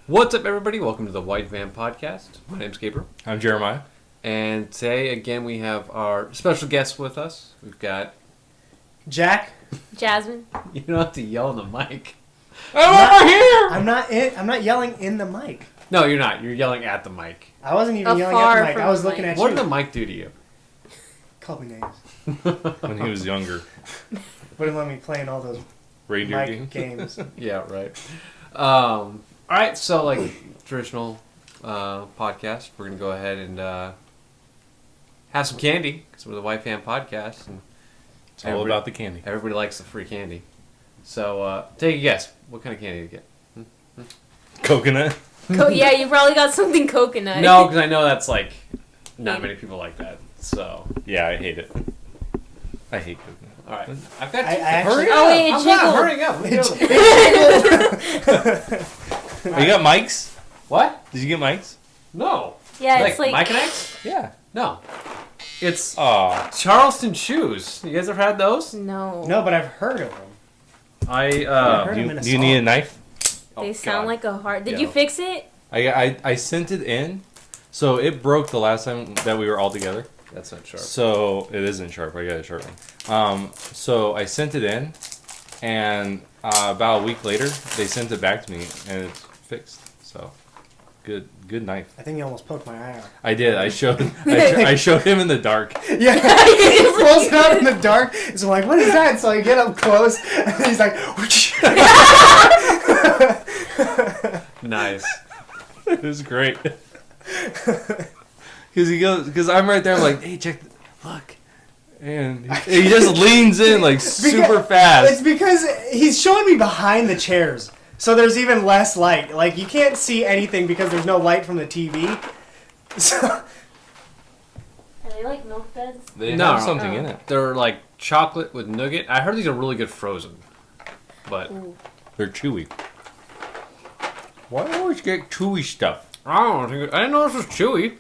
What's up, everybody? Welcome to the White Van Podcast. My name's Gabriel. I'm Jeremiah. And today, again, we have our special guest with us. We've got... Jack. Jasmine. You don't have to yell in the mic. I'm not yelling in the mic. No, you're not. You're yelling at the mic. I wasn't even yelling Afar at the mic. from I was the looking mic. at What you. did the mic do to you? Call me names. When he was younger. Wouldn't let me play in all those Reindeer mic games. games. Yeah, right. All right, so like traditional podcast, we're going to go ahead and have some candy because we're the White Fan Podcast. And It's all about the candy. everybody likes the free candy. So take a guess. What kind of candy do you get? Coconut. Yeah, you probably got something coconut. No, because I know that's like not many people like that. So Yeah, I hate it. I hate coconut. all right, I've got. I actually- hurry up! Oh, wait, it I'm not jiggled. hurrying up. Oh, you got mics? What? Did you get mics? No. Yeah, it's like... Mike and X? Yeah. No. It's Aw. Charleston shoes. You guys ever had those? No. No, but I've heard of them. I heard Do them in a you need a song. knife? They sound like a heart. Did Yeah. you fix it? I sent it in. So it broke the last time that we were all together. That's not sharp. So it isn't sharp. I got a sharp one. So I sent it in, and about a week later, they sent it back to me, and it's fixed. So good knife. I think you almost poked my eye out. I did. I showed. I showed him in the dark. Yeah, he pulls it out in the dark. So I'm like, what is that? So I get up close, and he's like, Nice. It was great. Because I'm right there. I'm like, hey, look, and he just leans in like super It's fast. because he's showing me behind the chairs. So there's even less light. Like, you can't see anything because there's no light from the TV. So... Are they like milk duds? They No. have something in it. They're like chocolate with nougat. I heard these are really good frozen. But Ooh. They're chewy. Why do I always get chewy stuff? I didn't know this was chewy.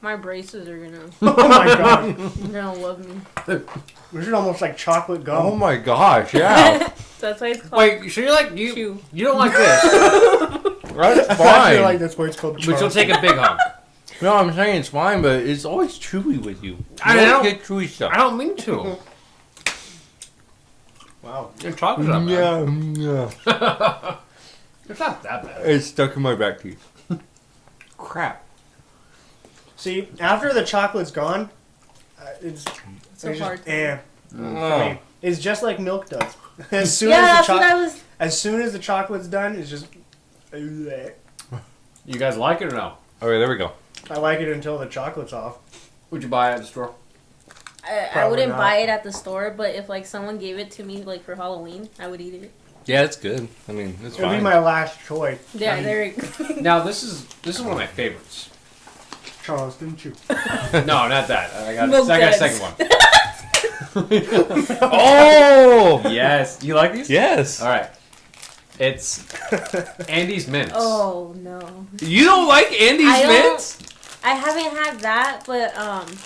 My braces are gonna... Oh my god. They're gonna love me. This is almost like chocolate gum. Oh my gosh! Yeah, That's why it's called... Wait, so you're like Chew. you don't like this, that's I fine. feel like that's why it's called but you'll Charleston. take a big hunk. No, I'm saying it's fine, but it's always chewy with you. You I always don't- get chewy stuff. I don't mean to. Wow. Your chocolate's not bad. Yeah. It's not that bad. It's stuck in my back teeth. Crap. See, after the chocolate's gone, it's It's a just, hard time. eh. Oh. It's just like milk does. As soon Yeah, as that's what I was... as soon as the chocolate's done, it's just. You guys like it or no? Okay, there we go. I like it until the chocolate's off. Would you buy it at the store? I Probably wouldn't not. buy it at the store, but if like someone gave it to me like for Halloween, I would eat it. Yeah, it's good. I mean, it's It'll be fine. my last choice. Yeah, there. Now this is one of my favorites. Charleston Chew. No, not that. I got Milk a duds. second one. Oh! Yes, you like these? Yes. All right. It's Andy's Mints. Oh no. You don't like Andy's I don't- Mints? I haven't had that, but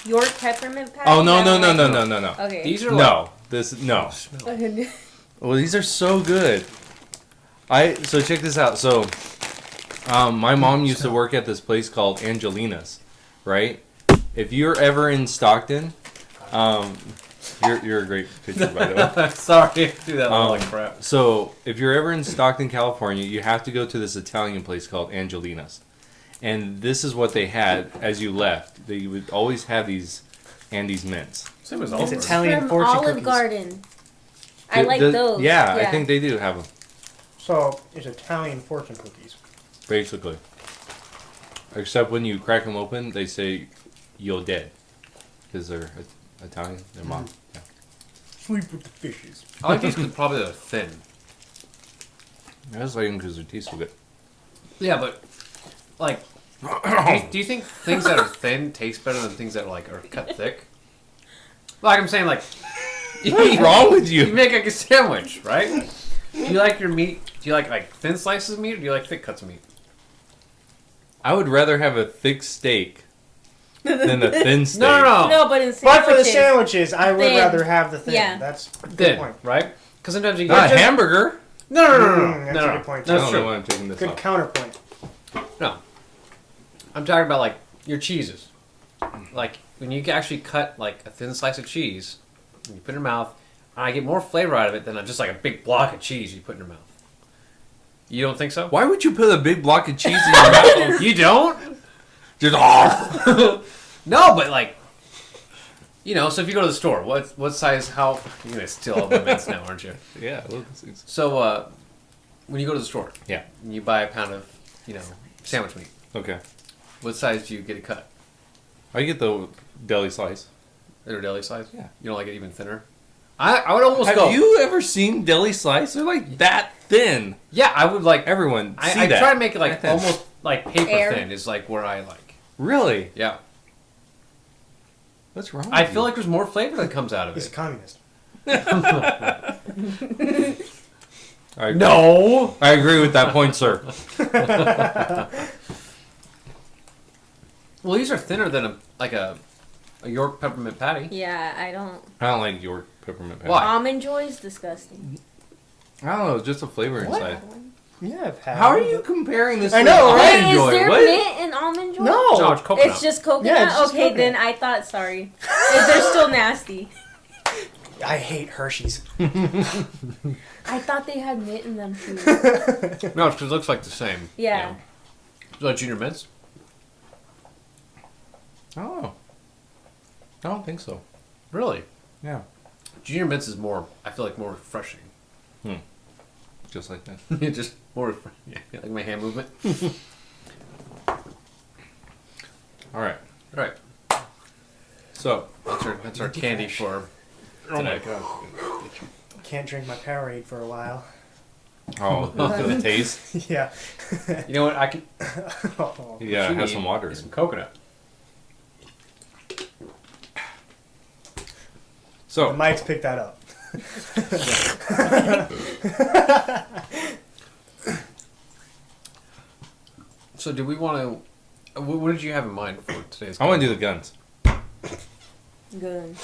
your peppermint patch. Oh no I no don't no like no it. no no no. Okay. These are like, No, this no. Well, these are so good. So check this out. So, my mom used to work at this place called Angelina's, right? If you're ever in Stockton, you're a great picture by the way. Sorry, I do that all like crap. So if you're ever in Stockton, California, you have to go to this Italian place called Angelina's, and this is what they had as you left. They would always have these Andy's Mints. Same as It's Oliver. Italian From fortune Olive cookies. Garden. I like those. Yeah, I think they do have them. So it's Italian fortune cookies. Basically. Except when you crack them open, they say you're dead. Because they're Italian. Their mom. Yeah. Sleep with the fishes. I like these because probably they're thin. I just like them because they taste so good. Yeah, but like, do you think things that are thin taste better than things that are cut thick? Like I'm saying, like, What's wrong with you you? make like a sandwich, right? Do you like your meat? Do you like thin slices of meat, or do you like thick cuts of meat? I would rather have a thick steak than a thin steak. No. No, but in But sandwiches. for the sandwiches, I would Thin. rather have the thin. Yeah. That's a good Thin, point. right? Because sometimes you Not a get hamburger. That's no, a no. good point. I That's don't true. know why I'm taking this Good off. counterpoint. No. I'm talking about, like, your cheeses. Like, when you actually cut, like, a thin slice of cheese, and you put it in your mouth, I get more flavor out of it than just, like, a big block of cheese you put in your mouth. You don't think so? Why would you put a big block of cheese in your mouth? You don't? Just No, but, like, you know, so if you go to the store, what size, how... You're going to steal all the mints now, aren't you? Yeah, look at these. So, when you go to the store, Yeah. and you buy a pound of, sandwich meat, Okay. what size do you get it cut? I get the deli slice. Or deli size? Yeah. You don't like it even thinner? I would almost go... Have you ever seen deli slice? They're like that thin. Yeah, I would like... Everyone see I that. try to make it like That thin. almost like paper Air. thin is like where I like. Really? Yeah. What's wrong with I you? feel like there's more flavor that comes out of He's a it. communist. I agree. No! I agree with that point, sir. Well, these are thinner than a York peppermint patty. Yeah, I don't. I don't like your peppermint patty. Why? Almond Joy is disgusting. I don't know. It's just a flavor inside. Yeah, I've had How are it. you comparing this? I to know, Almond right? Wait, is Joy? there What? mint in Almond Joy? No. No, it's coconut. It's just coconut? Yeah, it's just okay, coconut. then I thought, sorry. They're still nasty. I hate Hershey's. I thought they had mint in them too. No, it's because it looks like the same. Yeah. You know. Is that Junior Mints? I don't know. I don't think so. Really? Yeah. Junior Mints is more, I feel like, more refreshing. Just like that. Just more refreshing. Yeah, like my hand movement. All right. All right. So. That's our candy for Oh my today. god. Can't drink my Powerade for a while. Oh, for the taste. Yeah. You know what? I can... Oh. You gotta what you have need some water. is some coconut. So. The mics picked that up. So do we want to... What did you have in mind for today's I want to do the guns. Good.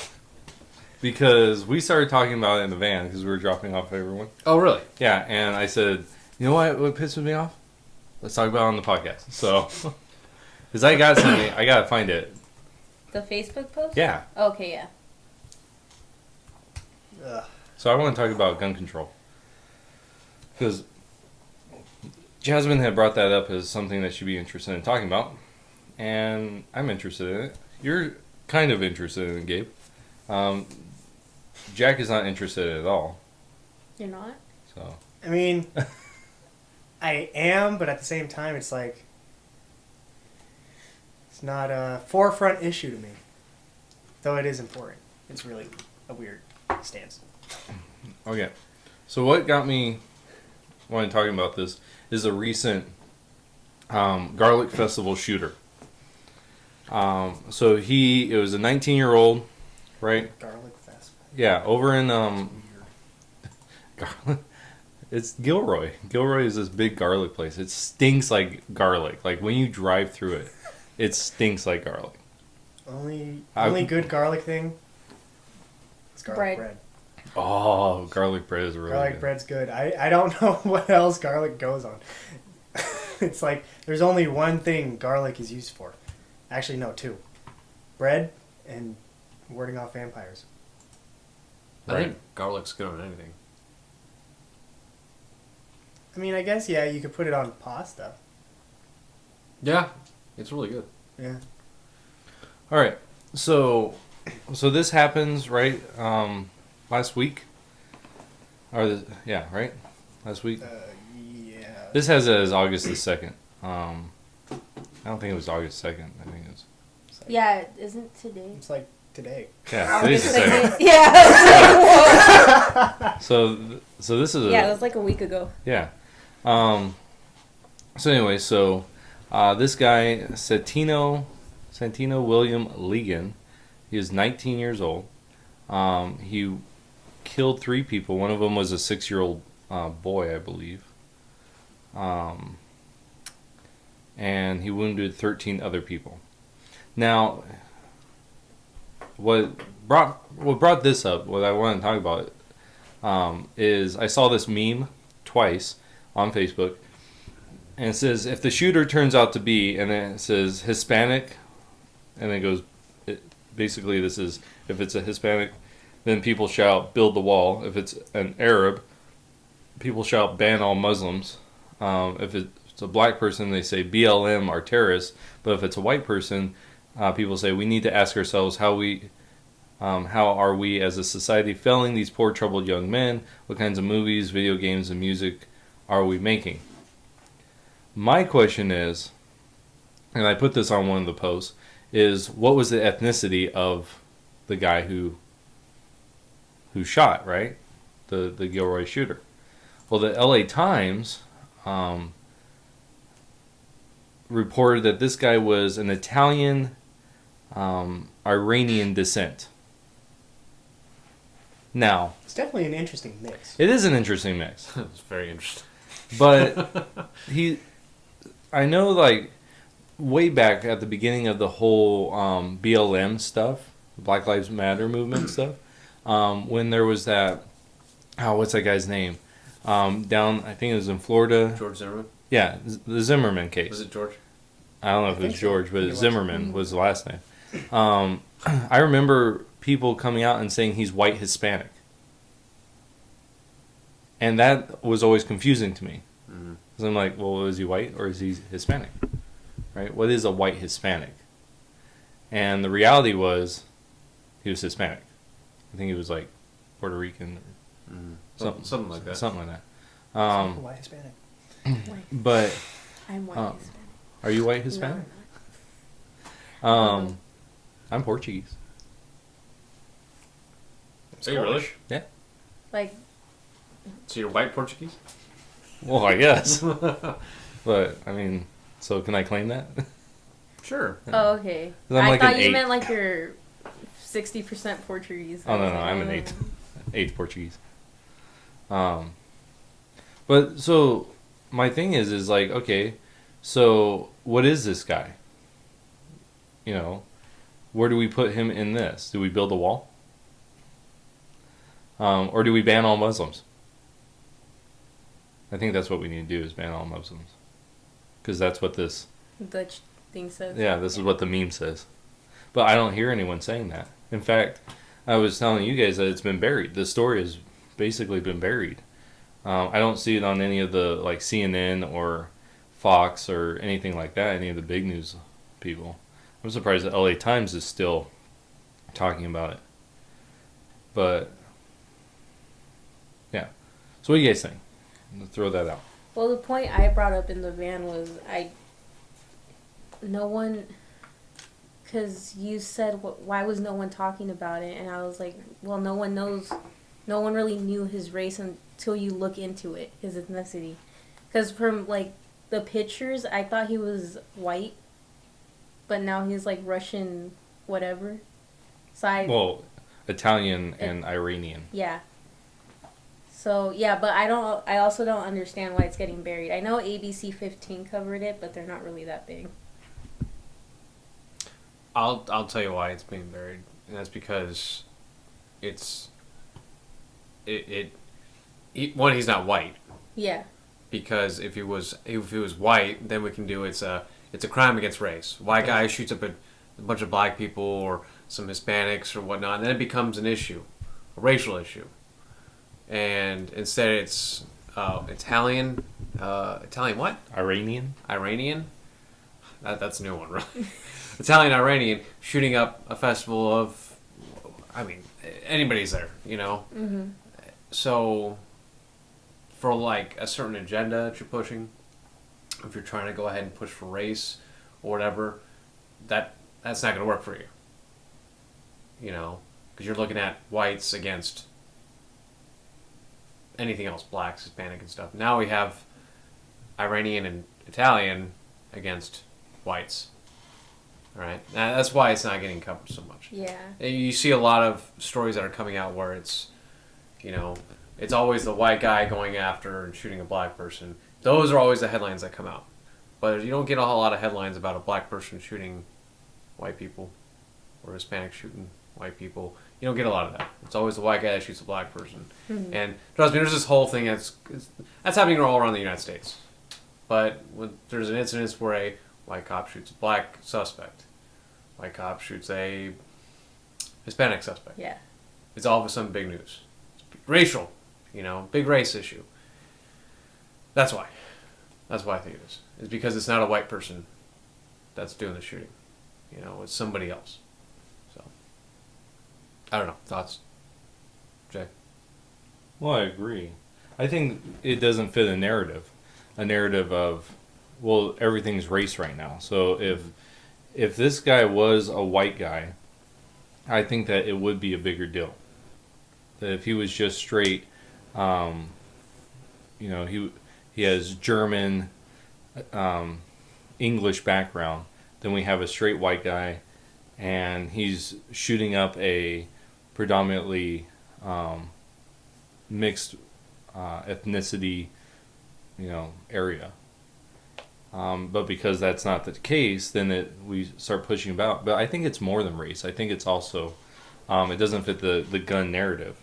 Because we started talking about it in the van because we were dropping off everyone. Oh, really? Yeah, and I said, you know what pisses me off? Let's talk about it on the podcast. So, because I got something, I gotta find it. The Facebook post? Yeah. Okay, yeah. Ugh. So I want to talk about gun control. Because Jasmine had brought that up as something that she'd be interested in talking about. And I'm interested in it. You're kind of interested in it, Gabe. Jack is not interested at all. You're not? So I mean, I am, but at the same time, it's like it's not a forefront issue to me. Though it is important. It's really a weird stance. okay. So what got me wanting to talk about this is a recent Garlic Festival shooter. So it was a 19-year-old, right? Garlic fest. Yeah, over in Garlic. It's Gilroy. Gilroy is this big garlic place. It stinks like garlic. Like when you drive through it, it stinks like garlic. Only good garlic thing is garlic bread. Oh, garlic bread is really Garlic good. bread's good. I don't know what else garlic goes on. It's like there's only one thing garlic is used for. Actually, no, two. Bread and warding off vampires. I Right. think garlic's good on anything. I mean, I guess, yeah, you could put it on pasta. Yeah, it's really good. Yeah. All right. So this happens right last week. Right? Last week. Yeah. This has it as August the 2nd. I don't think it was August 2nd. I think it was. Yeah, isn't today? It's like today. Yeah, today's the 2nd. Yeah, I was like, So this is whoa. Yeah, it was like a week ago. Yeah. So anyway, this guy Santino William Legan, he is 19 years old. He killed 3 people. One of them was a 6-year-old boy, I believe. And he wounded 13 other people. Now, what brought this up, what I want to talk about, is I saw this meme twice on Facebook. And it says, if the shooter turns out to be, and then it says Hispanic, and then it goes, basically this is, if it's a Hispanic, then people shout, build the wall. If it's an Arab, people shout, ban all Muslims. If it's a black person, they say BLM are terrorists. But if it's a white person, people say, we need to ask ourselves how are we as a society failing these poor troubled young men? What kinds of movies, video games, and music are we making? My question is, and I put this on one of the posts, is what was the ethnicity of the guy who shot, right? The Gilroy shooter. Well, the LA Times reported that this guy was an Italian Iranian descent. Now, It's definitely an interesting mix. it is an interesting mix. It's very interesting. But I know, like, way back at the beginning of the whole BLM stuff, Black Lives Matter movement stuff, when there was that, what's that guy's name? Down, I think it was in Florida. George Zimmerman? Yeah, the Zimmerman case. Was it George? I don't know if it think was so. George, but It was. Zimmerman was the last name. I remember people coming out and saying he's white Hispanic. And that was always confusing to me. Mm-hmm. Because I'm like, well, is he white or is he Hispanic? Right? What is a white Hispanic? And the reality was he was Hispanic. I think he was like Puerto Rican or Something like that. Something like that. White Hispanic. But I'm white um, Hispanic. are you white No, Hispanic? I'm not. I'm Portuguese. Are you really? Yeah. Like, So you're white Portuguese? Well, I guess. But I mean, so can I claim that? Sure. oh, okay. 'Cause I'm I like thought an you eight. meant like you're 60% Portuguese. Oh, I no, was no, like, I'm an oh. eighth. Eighth Portuguese. But so my thing is like, okay, so what is this guy? You know, where do we put him in this? Do we build a wall? Or do we ban all Muslims? I think that's what we need to do, is ban all Muslims. Because that's what this, Dutch thing says. yeah, this is what the meme says. But I don't hear anyone saying that. In fact, I was telling you guys that it's been buried. The story has basically been buried. I don't see it on any of the, like, CNN or Fox or anything like that, any of the big news people. I'm surprised the LA Times is still talking about it. But, yeah. So what do you guys think? Let's throw that out. Well, the point I brought up in the van was no one, because you said, why was no one talking about it? And I was like, well, no one really knew his race until you look into it, his ethnicity. Because from, like, the pictures, I thought he was white, but now he's, like, Russian whatever. So Well, Italian and Iranian. yeah. So, yeah, but I also don't understand why it's getting buried. I know ABC 15 covered it, but they're not really that big. I'll tell you why it's being buried, and that's because one, he's not white. Yeah. Because if he was white, then we can do it's a crime against race. White guy shoots up a bunch of black people or some Hispanics or whatnot, and then it becomes an issue, a racial issue. And instead, it's Italian what? Iranian? Iranian. That's a new one, right? Italian Iranian shooting up a festival of, I mean, anybody's there, you know. Mm-hmm. So, for like a certain agenda that you're pushing, if you're trying to go ahead and push for race or whatever, that's not going to work for you. You know, because you're looking at whites against anything else, blacks, Hispanic, and stuff. Now we have Iranian and Italian against whites. All right, now, that's why it's not getting covered so much. Yeah. You see a lot of stories that are coming out where it's, you know, it's always the white guy going after and shooting a black person. Those are always the headlines that come out. But you don't get a whole lot of headlines about a black person shooting white people or Hispanic shooting white people. You don't get a lot of that. It's always the white guy that shoots a black person. And trust me, there's this whole thing that's happening all around the United States. But when there's an incident where a white cop shoots a black suspect, white cop shoots a Hispanic suspect. Yeah. It's all of a sudden big news. It's racial, big race issue. That's why. That's why I think it is. It's because it's not a white person that's doing the shooting. It's somebody else. So, I don't know. Thoughts? Jay? Well, I agree. I think it doesn't fit a narrative of, well, everything's race right now. So if this guy was a white guy, I think that it would be a bigger deal. That if he was just straight, he has German, English background, then we have a straight white guy, and he's shooting up a predominantly mixed ethnicity, area. But because that's not the case, then we start pushing about. But I think it's more than race. I think it's also, it doesn't fit the gun narrative.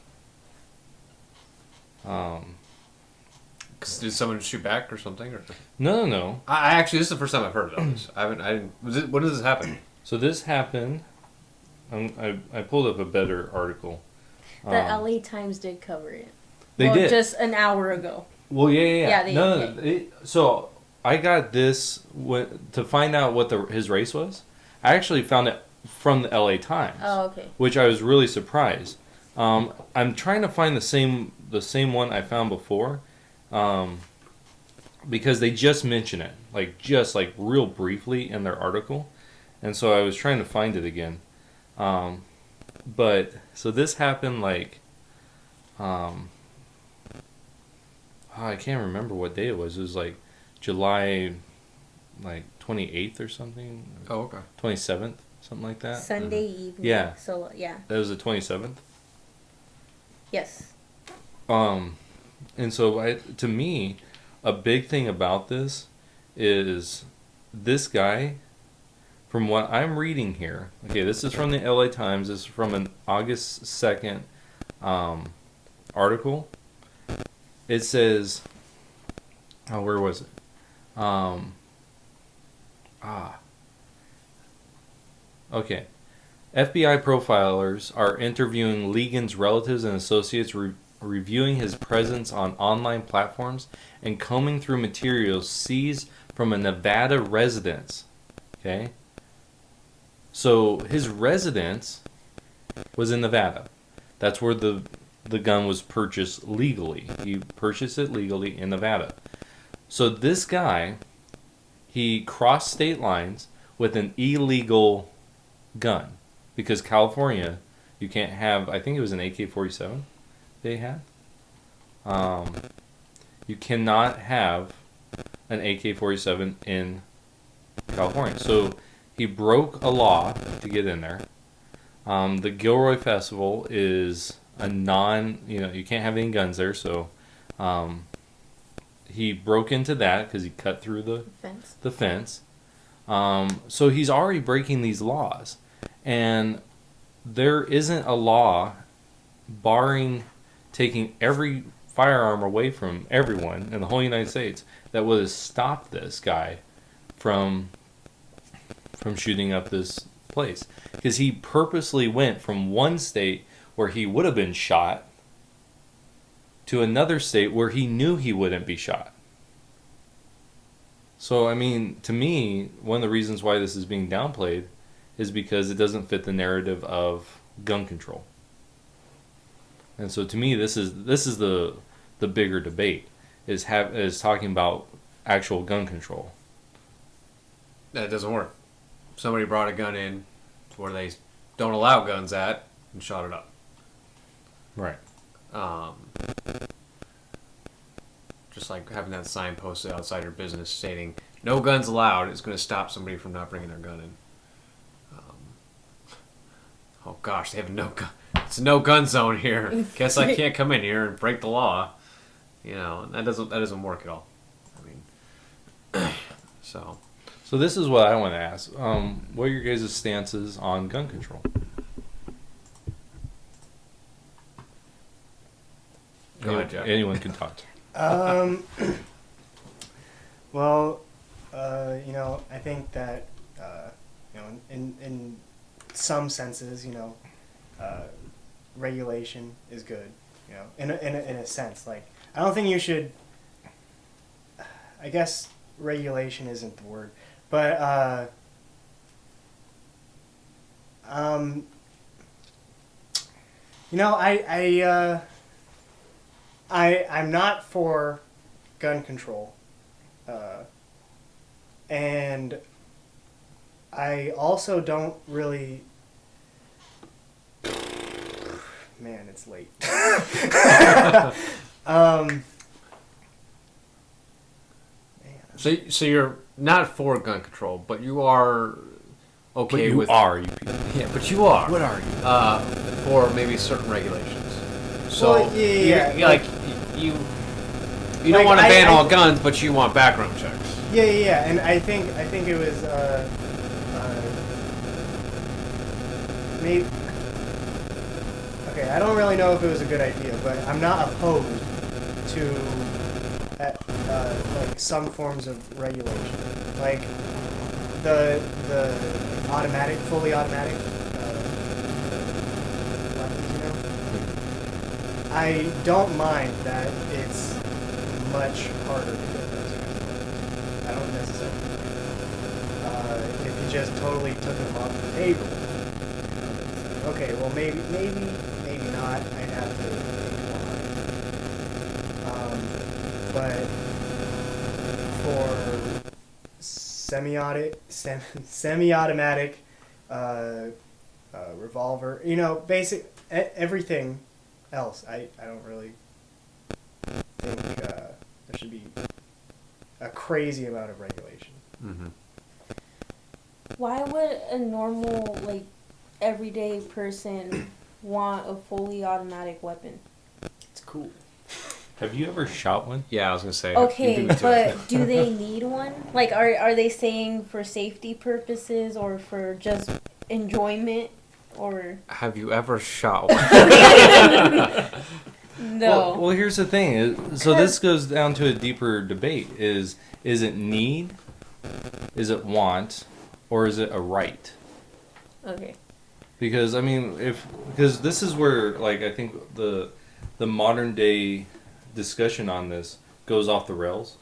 Did someone shoot back or something? Or? No. I actually, this is the first time I've heard of this. I didn't. When did this happen? So this happened. I pulled up a better article. The LA Times did cover it. They did just an hour ago. Well, yeah. Yeah, So I got this to find out what his race was. I actually found it from the LA Times. Oh, okay. Which I was really surprised. I'm trying to find the same one I found before, because they just mention it, just real briefly in their article, and so I was trying to find it again. But so this happened I can't remember what day it was. It was July 28th or something. Oh, okay. 27th, something like that. Sunday evening. Yeah. So, yeah. That was the 27th? Yes. And so to me, a big thing about this is this guy, from what I'm reading here, okay, this is from the LA Times, this is from an August 2nd article. It says, where was it? Okay. FBI profilers are interviewing Legan's relatives and associates, reviewing his presence on online platforms and combing through materials seized from a Nevada residence. Okay? So his residence was in Nevada. That's where the gun was purchased legally. He purchased it legally in Nevada. So this guy, he crossed state lines with an illegal gun. Because California, you can't have, I think it was an AK-47 they had. You cannot have an AK-47 in California. So he broke a law to get in there. The Gilroy Festival is a you can't have any guns there. So he broke into that because he cut through the fence. So he's already breaking these laws. And there isn't a law barring taking every firearm away from everyone in the whole United States that would have stopped this guy from shooting up this place. Because he purposely went from one state where he would have been shot to another state where he knew he wouldn't be shot. So, I mean, to me, one of the reasons why this is being downplayed is because it doesn't fit the narrative of gun control. And so to me, this is the bigger debate, is talking about actual gun control. That doesn't work. Somebody brought a gun in where they don't allow guns at and shot it up. Right. Just like having that sign posted outside your business stating "No guns allowed" is going to stop somebody from not bringing their gun in. Oh gosh, they have it's a no gun zone here. Guess I can't come in here and break the law. That doesn't work at all. I mean, so this is what I want to ask. What are your guys' stances on gun control? Go ahead, Jack. Anyone can talk. Well, I think that, in some senses, regulation is good, in a sense. Like, I don't think you should, I guess regulation isn't the word, but, I'm not for gun control. And I also don't really... Man, it's late. Man. So you're not for gun control, but you are okay with... are. Yeah, but you are. What are you? For maybe certain regulations. So, Well, yeah. you don't Like, want to ban I- all guns, but you want background checks. Yeah, and I think it was maybe. Okay, I don't really know if it was a good idea, but I'm not opposed to like some forms of regulation, like the fully automatic weapons. I don't mind that it's much harder to get those kinds of weapons. I don't necessarily mind. If you just totally took them off the table, it's like, okay, well maybe not. I'd have to think why. But for semi-automatic revolver, basic everything else, I don't really think there should be a crazy amount of regulation. Mm-hmm. Why would a normal, like, everyday person want a fully automatic weapon? It's cool. Have you ever shot one? Yeah, I was gonna say. Okay, you do it too. but do they need one? Like, are they saying for safety purposes or for just enjoyment? Or Have you ever shot one? no? Well, here's the thing. So this goes down to a deeper debate: is it need, is it want, or is it a right? Okay. Because I mean, because this is where, like, I think the modern day discussion on this goes off the rails,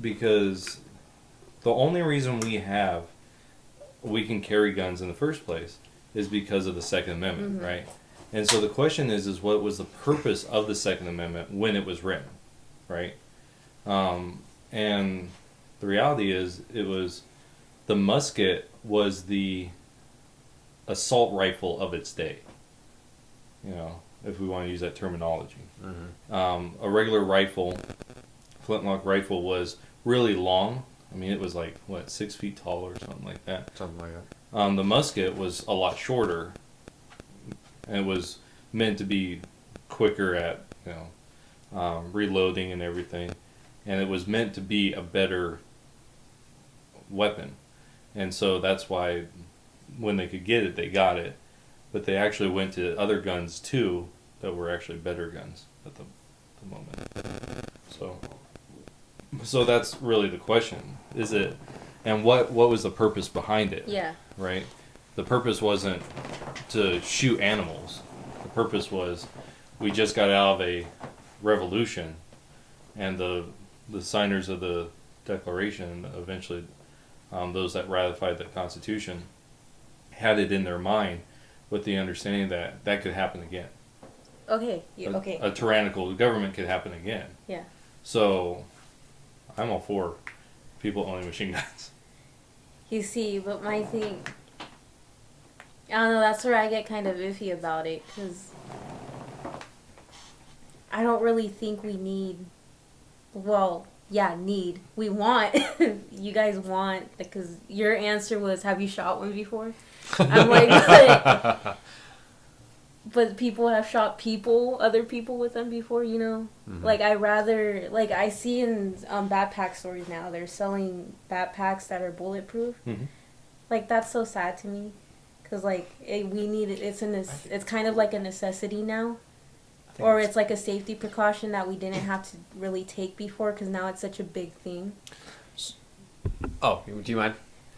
because the only reason we can carry guns in the first place is because of the Second Amendment, Mm-hmm. right? And so the question is what was the purpose of the Second Amendment when it was written, right? And the reality is, it was the musket was the assault rifle of its day, if we want to use that terminology. Mm-hmm. A regular rifle, flintlock rifle, was really long. I mean, it was like, 6 feet tall or something like that. Something like that. The musket was a lot shorter, and it was meant to be quicker at, reloading and everything. And it was meant to be a better weapon. And so that's why when they could get it, they got it. But they actually went to other guns too that were actually better guns at the moment. So that's really the question. Is it, and what was the purpose behind it? Yeah. Right? The purpose wasn't to shoot animals. The purpose was, we just got out of a revolution, and the signers of the Declaration, eventually those that ratified the Constitution, had it in their mind with the understanding that that could happen again. Okay. Okay. A tyrannical government could happen again. Yeah. So I'm all for people owning machine guns. You see, but my thing, I don't know, that's where I get kind of iffy about it, because I don't really think we need, we want, you guys want, because your answer was, have you shot one before? I'm like, but people have shot other people with them before, Mm-hmm. Like, I see in backpack stores now, they're selling backpacks that are bulletproof. Mm-hmm. Like, that's so sad to me, because, like, we need it. It's kind of like a necessity now. Or it's like a safety precaution that we didn't have to really take before because now it's such a big thing. Oh, do you mind?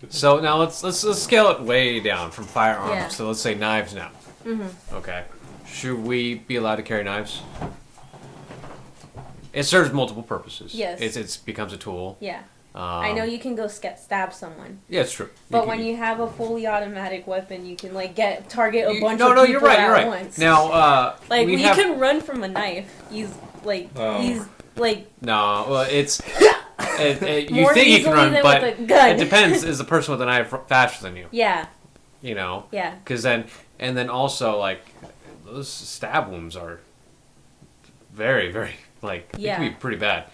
So now let's scale it way down from firearms. Yeah. So let's say knives now. Mm-hmm. Okay. Should we be allowed to carry knives? It serves multiple purposes. Yes. It becomes a tool. Yeah. I know you can go stab someone. Yeah, it's true. But when you have a fully automatic weapon, you can like target a bunch of people you're right. You're right. once. Now, like you can run from a knife. He's like No, well, it's you more think you can run, than but with a gun. it depends. Is the person with a knife faster than you? Yeah. You know. Yeah. Because then also like those stab wounds are very, very they can be pretty bad.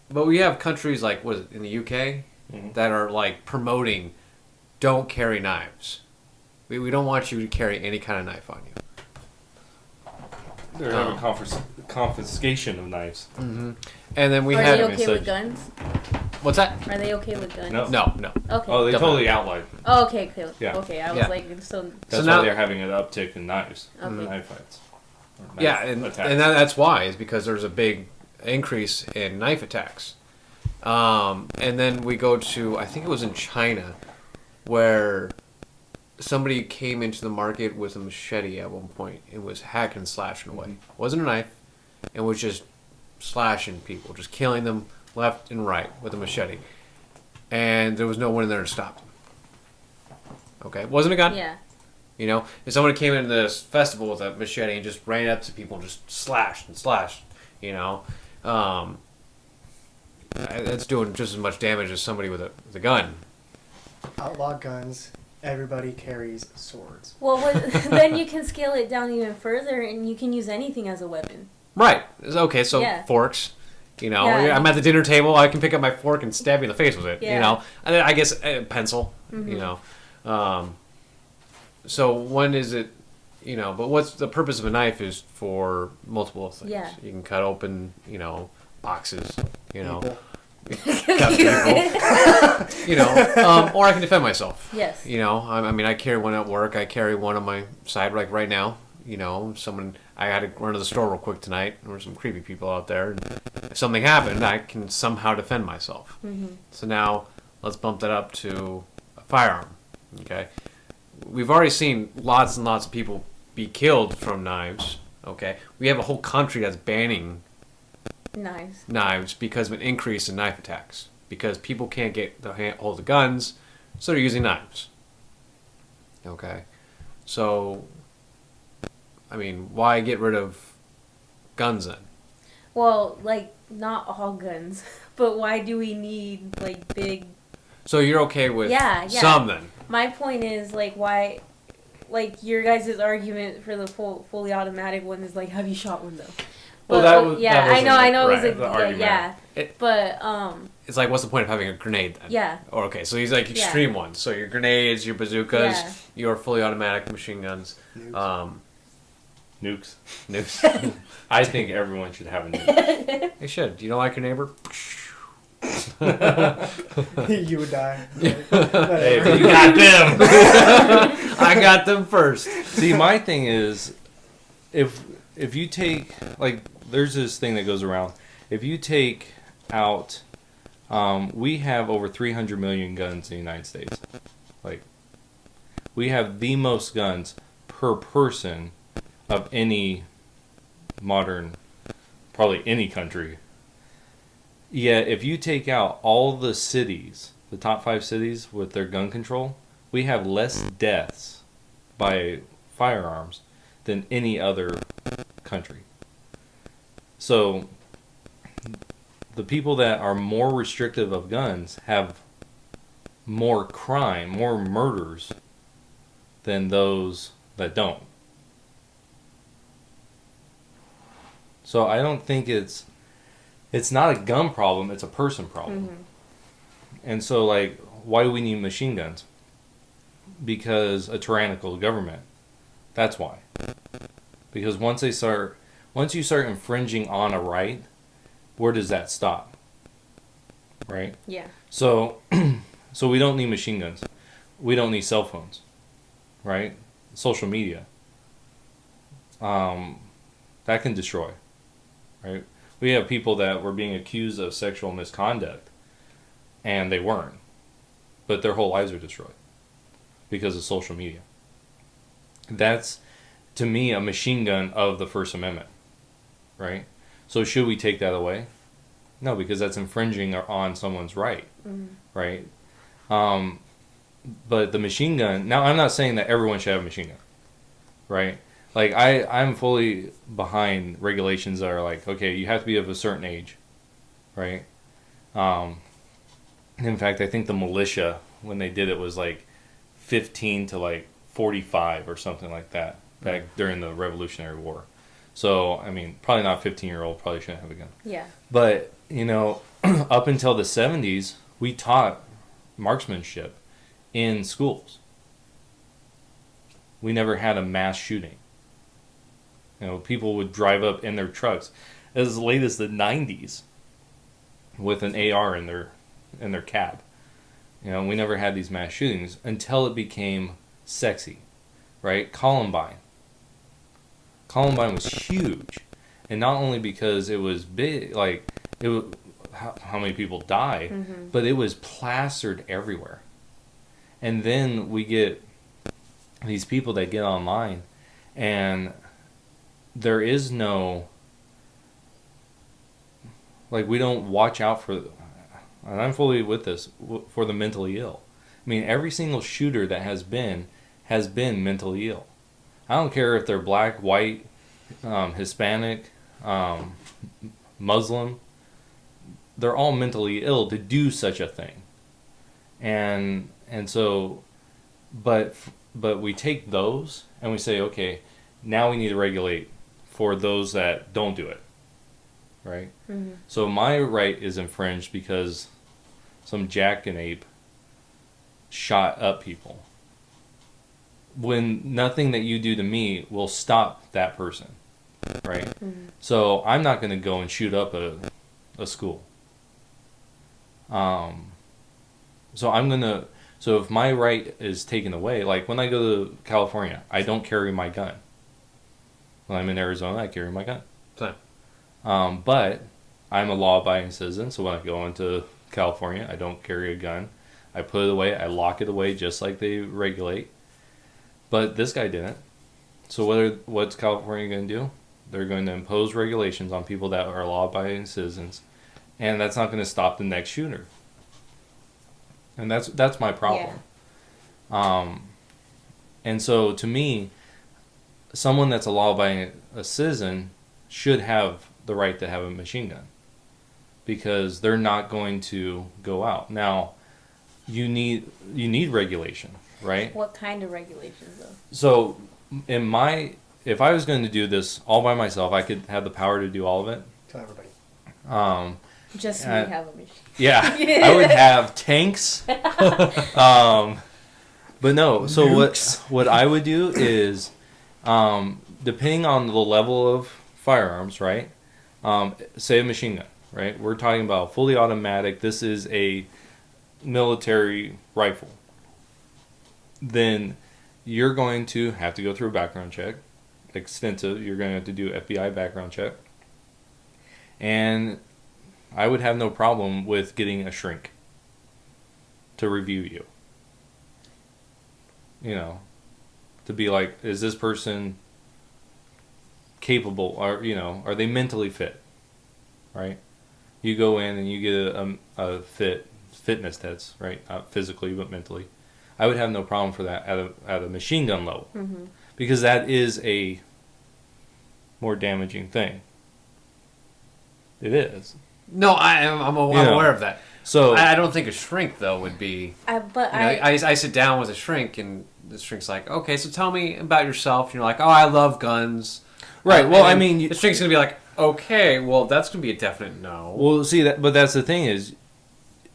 But we have countries like in the UK that are like promoting don't carry knives. We don't want you to carry any kind of knife on you. They're having confiscation of knives. Mm-hmm. And then we Are have. they okay with guns? What's that? Are they okay with guns? No. Okay. Oh, they totally outlawed. Oh, okay. Yeah. Okay, I was like, so. That's now why they're having an uptick in knives, knife fights. And that's why is because there's a big increase in knife attacks. And then we go to, I think it was in China, where somebody came into the market with a machete at one point and was hacking and slashing away. It wasn't a knife, and was just slashing people, just killing them left and right with a machete. And there was no one in there to stop them. Okay? It wasn't a gun. Yeah. You know, if someone came into this festival with a machete and just ran up to people and just slashed, you know, that's doing just as much damage as somebody with a gun. Outlaw guns. Everybody carries swords. Well, then you can scale it down even further, and you can use anything as a weapon. Right. Okay, so forks. You know, I'm at the dinner table. I can pick up my fork and stab you in the face with it. Yeah. You know, and then I guess a pencil. Mm-hmm. You know, so when is it? You know, but what's the purpose of a knife is for multiple things. Yeah. You can cut open, boxes. You know, People. you know, or I can defend myself. Yes. You know, I mean, I carry one at work. I carry one on my side right now. You know, I had to run to the store real quick tonight. There were some creepy people out there. And if something happened, I can somehow defend myself. Mm-hmm. So now, let's bump that up to a firearm. Okay? We've already seen lots and lots of people be killed from knives. Okay? We have a whole country that's banning knives because of an increase in knife attacks. Because people can't get hold of guns, so they're using knives. Okay? So, I mean, why get rid of guns then? Well, like, not all guns, but why do we need, like, big... So you're okay with some then? My point is, like, why... Like, your guys' argument for the fully automatic one is, like, have you shot one, though? But, I know it was a... argument. But, It's like, what's the point of having a grenade then? Yeah. Or, okay, so these like extreme ones. So your grenades, your bazookas, your fully automatic machine guns. Nukes. Nukes. I think everyone should have a nuke. They should. Do you don't like your neighbor? You would die. Hey, but you got them. I got them first. See, my thing is, if you take, like, there's this thing that goes around. If you take out, we have over 300 million guns in the United States. Like, we have the most guns per person of any modern, probably any country. Yet, if you take out all the cities, the top 5 cities with their gun control, we have less deaths by firearms than any other country. So, the people that are more restrictive of guns have more crime, more murders than those that don't. So I don't think it's not a gun problem, it's a person problem. Mm-hmm. And so, like, why do we need machine guns? Because a tyrannical government. That's why. Because once you start infringing on a right, where does that stop? Right? Yeah. So we don't need machine guns. We don't need cell phones. Right? Social media. that can destroy, right? We have people that were being accused of sexual misconduct, and they weren't, but their whole lives are destroyed because of social media. That's, to me, a machine gun of the First Amendment, right? So should we take that away? No, because that's infringing on someone's right, right? But the machine gun, now I'm not saying that everyone should have a machine gun, right? Like, I'm fully behind regulations that are like, okay, you have to be of a certain age, right? In fact, I think the militia, when they did it, was like 15 to like 45 or something like that back during the Revolutionary War. So, I mean, probably not a 15-year-old, probably shouldn't have a gun. Yeah. But, you know, up until the 70s, we taught marksmanship in schools. We never had a mass shooting. You know, people would drive up in their trucks as late as the 90s with an AR in their cab. You know, we never had these mass shootings until it became sexy, right? Columbine was huge, and not only because it was big, like it was, how many people died, but it was plastered everywhere. And then we get these people that get online, and there is no, like, we don't watch out for, and I'm fully with this, for the mentally ill. I mean, every single shooter that has been mentally ill. I don't care if they're black, white, Hispanic, Muslim. They're all mentally ill to do such a thing. And so, but we take those and we say, okay, now we need to regulate for those that don't do it, right? So my right is infringed because some jackanapes shot up people, when nothing that you do to me will stop that person, right? So I'm not going to go and shoot up a school. So if my right is taken away, like when I go to California, I don't carry my gun. When I'm in Arizona, I carry my gun. Same. But I'm a law-abiding citizen, so when I go into California, I don't carry a gun. I put it away, I lock it away just like they regulate. But this guy didn't. So what's California going to do? They're going to impose regulations on people that are law-abiding citizens, and that's not going to stop the next shooter. And that's my problem. Yeah. And so to me, someone that's a law-abiding citizen should have the right to have a machine gun, because they're not going to go out. Now, you need regulation, right? What kind of regulations, though? So, if I was going to do this all by myself, I could have the power to do all of it. Tell everybody. Just me have a machine. Yeah, I would have tanks. But no. So what I would do is, depending on the level of firearms, right? Say a machine gun, right? We're talking about fully automatic. This is a military rifle. Then you're going to have to go through a background check, extensive. You're going to have to do FBI background check, and I would have no problem with getting a shrink to review you. You know, to be like, is this person capable, or, you know, are they mentally fit, right? You go in and you get a fitness test, right? Not physically, but mentally. I would have no problem for that at a machine gun level, because that is a more damaging thing. It is. No, I'm aware of that. So I don't think a shrink though would be. I sit down with a shrink, and the shrink's like, okay, so tell me about yourself. And you're like, oh, I love guns. Right. Well, I mean, the shrink's gonna be like, okay, well, that's gonna be a definite no. Well, see that, but that's the thing is,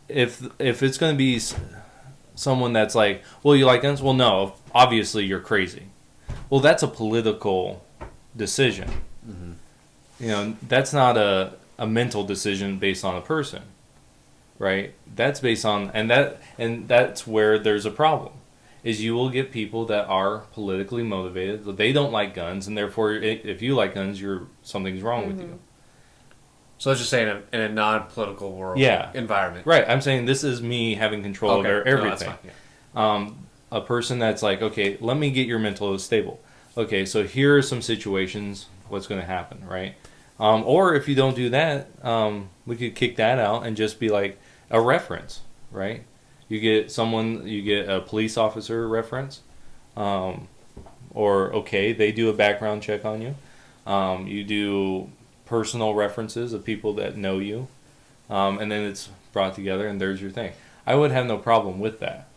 if it's gonna be someone that's like, well, you like guns? Well, no, obviously you're crazy. Well, that's a political decision. You know, that's not a mental decision based on a person, right? That's based on, and that's where there's a problem. is you will get people that are politically motivated. They don't like guns, and therefore, if you like guns, something's wrong with you. So let's just say in a non-political world environment. Right. I'm saying this is me having control over everything. No, that's fine. A person that's like, okay, let me get your mental stable. Okay, so here are some situations, what's going to happen, right? Or if you don't do that, we could kick that out and just be like a reference, right? You get a police officer reference, or okay, they do a background check on you. You do personal references of people that know you, and then it's brought together and there's your thing. I would have no problem with that.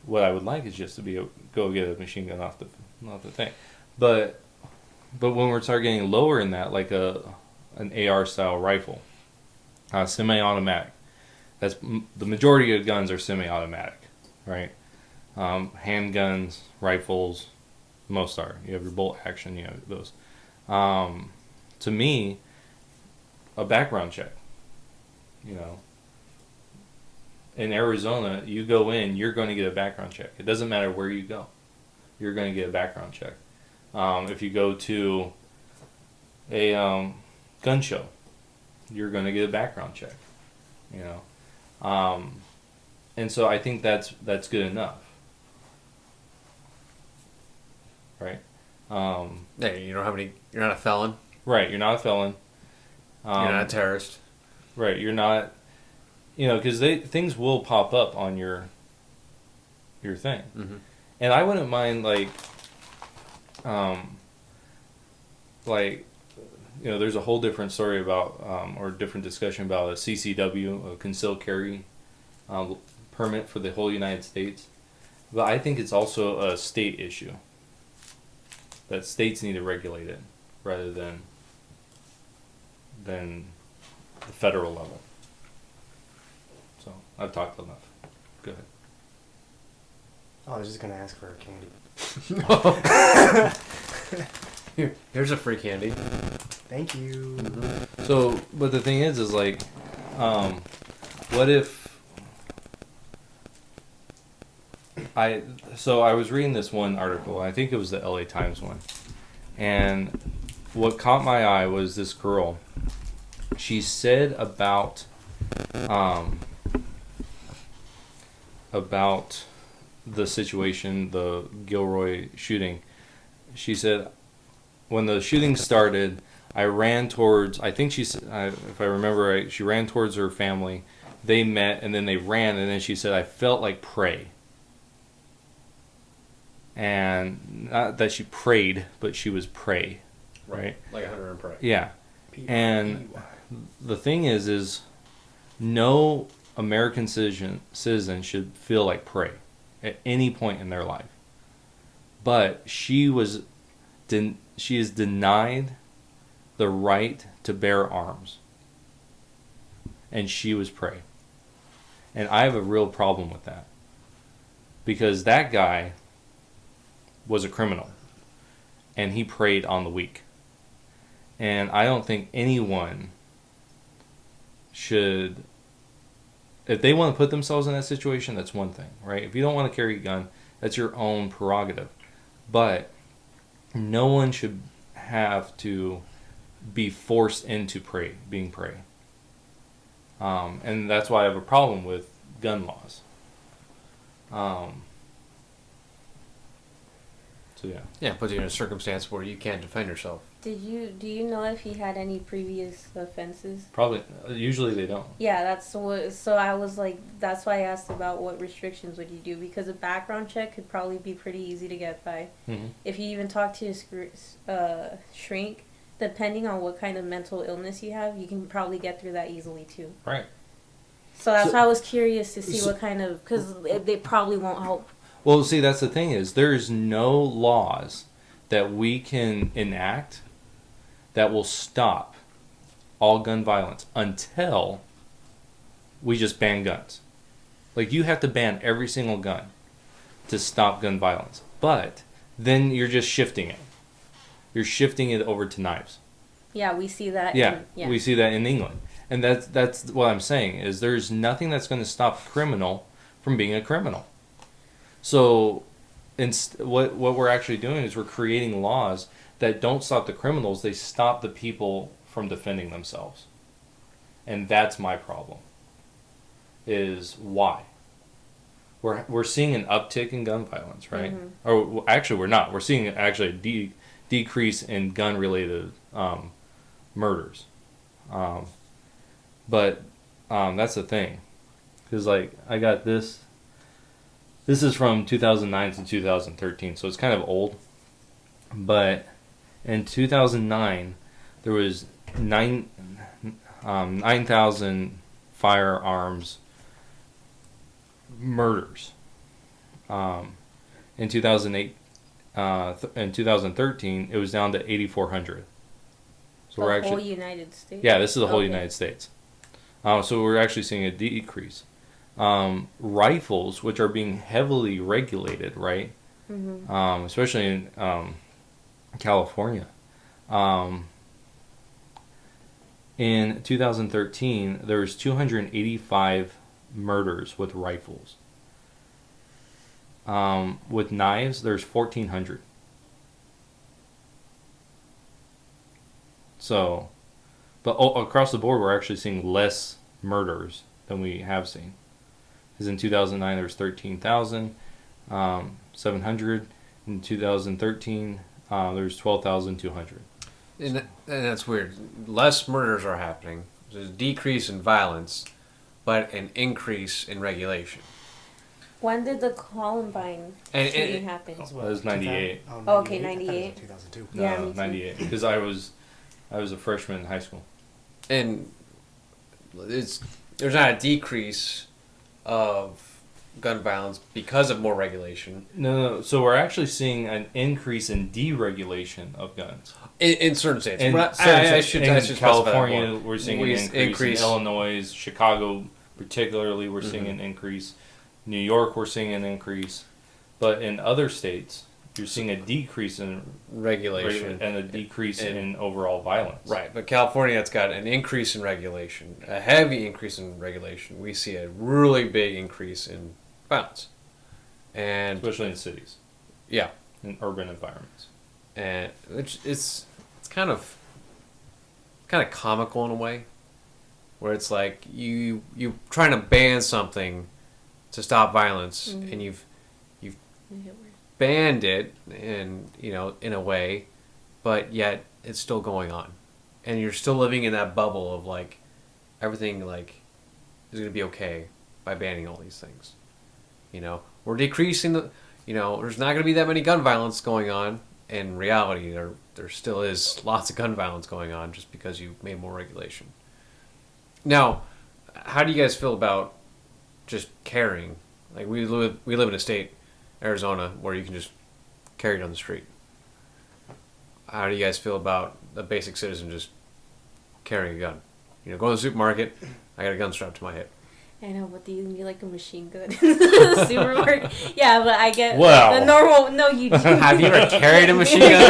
What I would like is just to go get a machine gun off the thing, but when we start getting lower in that, like an AR style rifle, semi-automatic. That's the majority of guns are semi-automatic, right? Handguns, rifles, most are. You have your bolt action, you have those. To me, a background check, in Arizona, you go in, you're going to get a background check. It doesn't matter where you go. You're going to get a background check. If you go to a gun show, you're going to get a background check, and so I think that's good enough, right? Hey, you don't have any. You're not a felon. Right, you're not a felon. You're not a terrorist. Right, you're not. Because things will pop up on your thing, and I wouldn't mind there's a whole different story about or different discussion about a CCW, a concealed carry permit for the whole United States, but I think it's also a state issue. That states need to regulate it rather than the federal level. So I've talked enough. Go ahead. Oh, I was just gonna ask for a candy. Here's a free candy. Thank you. So, but the thing is like, what if I was reading this one article, I think it was the LA Times one, and what caught my eye was this girl. She said about the situation, the Gilroy shooting. She said, when the shooting started, I ran towards, I think she said, if I remember right, she ran towards her family. They met, and then they ran, and then she said, I felt like prey. And not that she prayed, but she was prey, right? Like a hunter and prey. Yeah. And the thing is no American citizen should feel like prey at any point in their life. But she is denied the right to bear arms. And she was prey. And I have a real problem with that. Because that guy was a criminal. And he preyed on the weak. And I don't think anyone should... If they want to put themselves in that situation, that's one thing, right? If you don't want to carry a gun, that's your own prerogative. But no one should have to be forced into being prey. And that's why I have a problem with gun laws. So yeah. Yeah, it puts you in a circumstance where you can't defend yourself. Do you know if he had any previous offenses? Probably. Usually they don't. Yeah, that's what. So I was like, that's why I asked about what restrictions would you do, because a background check could probably be pretty easy to get by. Mm-hmm. If you even talk to his shrink, depending on what kind of mental illness you have, you can probably get through that easily too. Right. So that's why I was curious to see what kind of, because they probably won't help. Well, see, that's the thing is there's no laws that we can enact that will stop all gun violence until we just ban guns. Like, you have to ban every single gun to stop gun violence. But then you're just shifting it. You're shifting it over to knives. Yeah, we see that. Yeah, we see that in England. And that's what I'm saying, is there's nothing that's going to stop a criminal from being a criminal. So what we're actually doing is we're creating laws that don't stop the criminals, they stop the people from defending themselves. And that's my problem. Is why? We're seeing an uptick in gun violence, right? Mm-hmm. Or well, actually we're not. We're seeing actually a decrease in gun related murders. But that's the thing. Cuz like I got this is from 2009 to 2013, so it's kind of old. But in 2009, there was 9,000 firearms murders. In 2008, in 2013, it was down to 8,400. So the we're actually whole United States. Yeah, this is the whole United States. So we're actually seeing a decrease. Rifles, which are being heavily regulated, right? Mm-hmm. Especially in California. In 2013, there was 285 murders with rifles. With knives, there's 1,400. So, but across the board, we're actually seeing less murders than we have seen. Because in 2009, there was 13,700. In 2013, there's 12,200. And that's weird. Less murders are happening. There's a decrease in violence, but an increase in regulation. When did the Columbine shooting happen? That was 98. Oh, okay, 98. 2002. Yeah, No, 98. Because I was a freshman in high school. And there's not a decrease of gun violence because of more regulation. No. So we're actually seeing an increase in deregulation of guns. In certain states. In California, we're seeing an increase. In Illinois, Chicago particularly, we're seeing an increase. New York, we're seeing an increase. But in other states, you're seeing a decrease in regulation and a decrease in overall violence. Right, but California, it's got an increase in regulation, a heavy increase in regulation. We see a really big increase in violence, and especially in cities. Yeah, in urban environments, and it's kind of comical in a way, where it's like you trying to ban something to stop violence, and you've banned it in a way, but yet it's still going on, and you're still living in that bubble of like everything like is going to be okay by banning all these things. We're decreasing the there's not going to be that many gun violence going on. In reality, there still is lots of gun violence going on just because you made more regulation. Now, how do you guys feel about just carrying? Like we live in a state, Arizona, where you can just carry it on the street. How do you guys feel about a basic citizen just carrying a gun? Go to the supermarket, I got a gun strapped to my hip. I know, but do you need like a machine gun in the supermarket? Yeah, but I get the normal. No, you do. Have you ever carried a machine gun?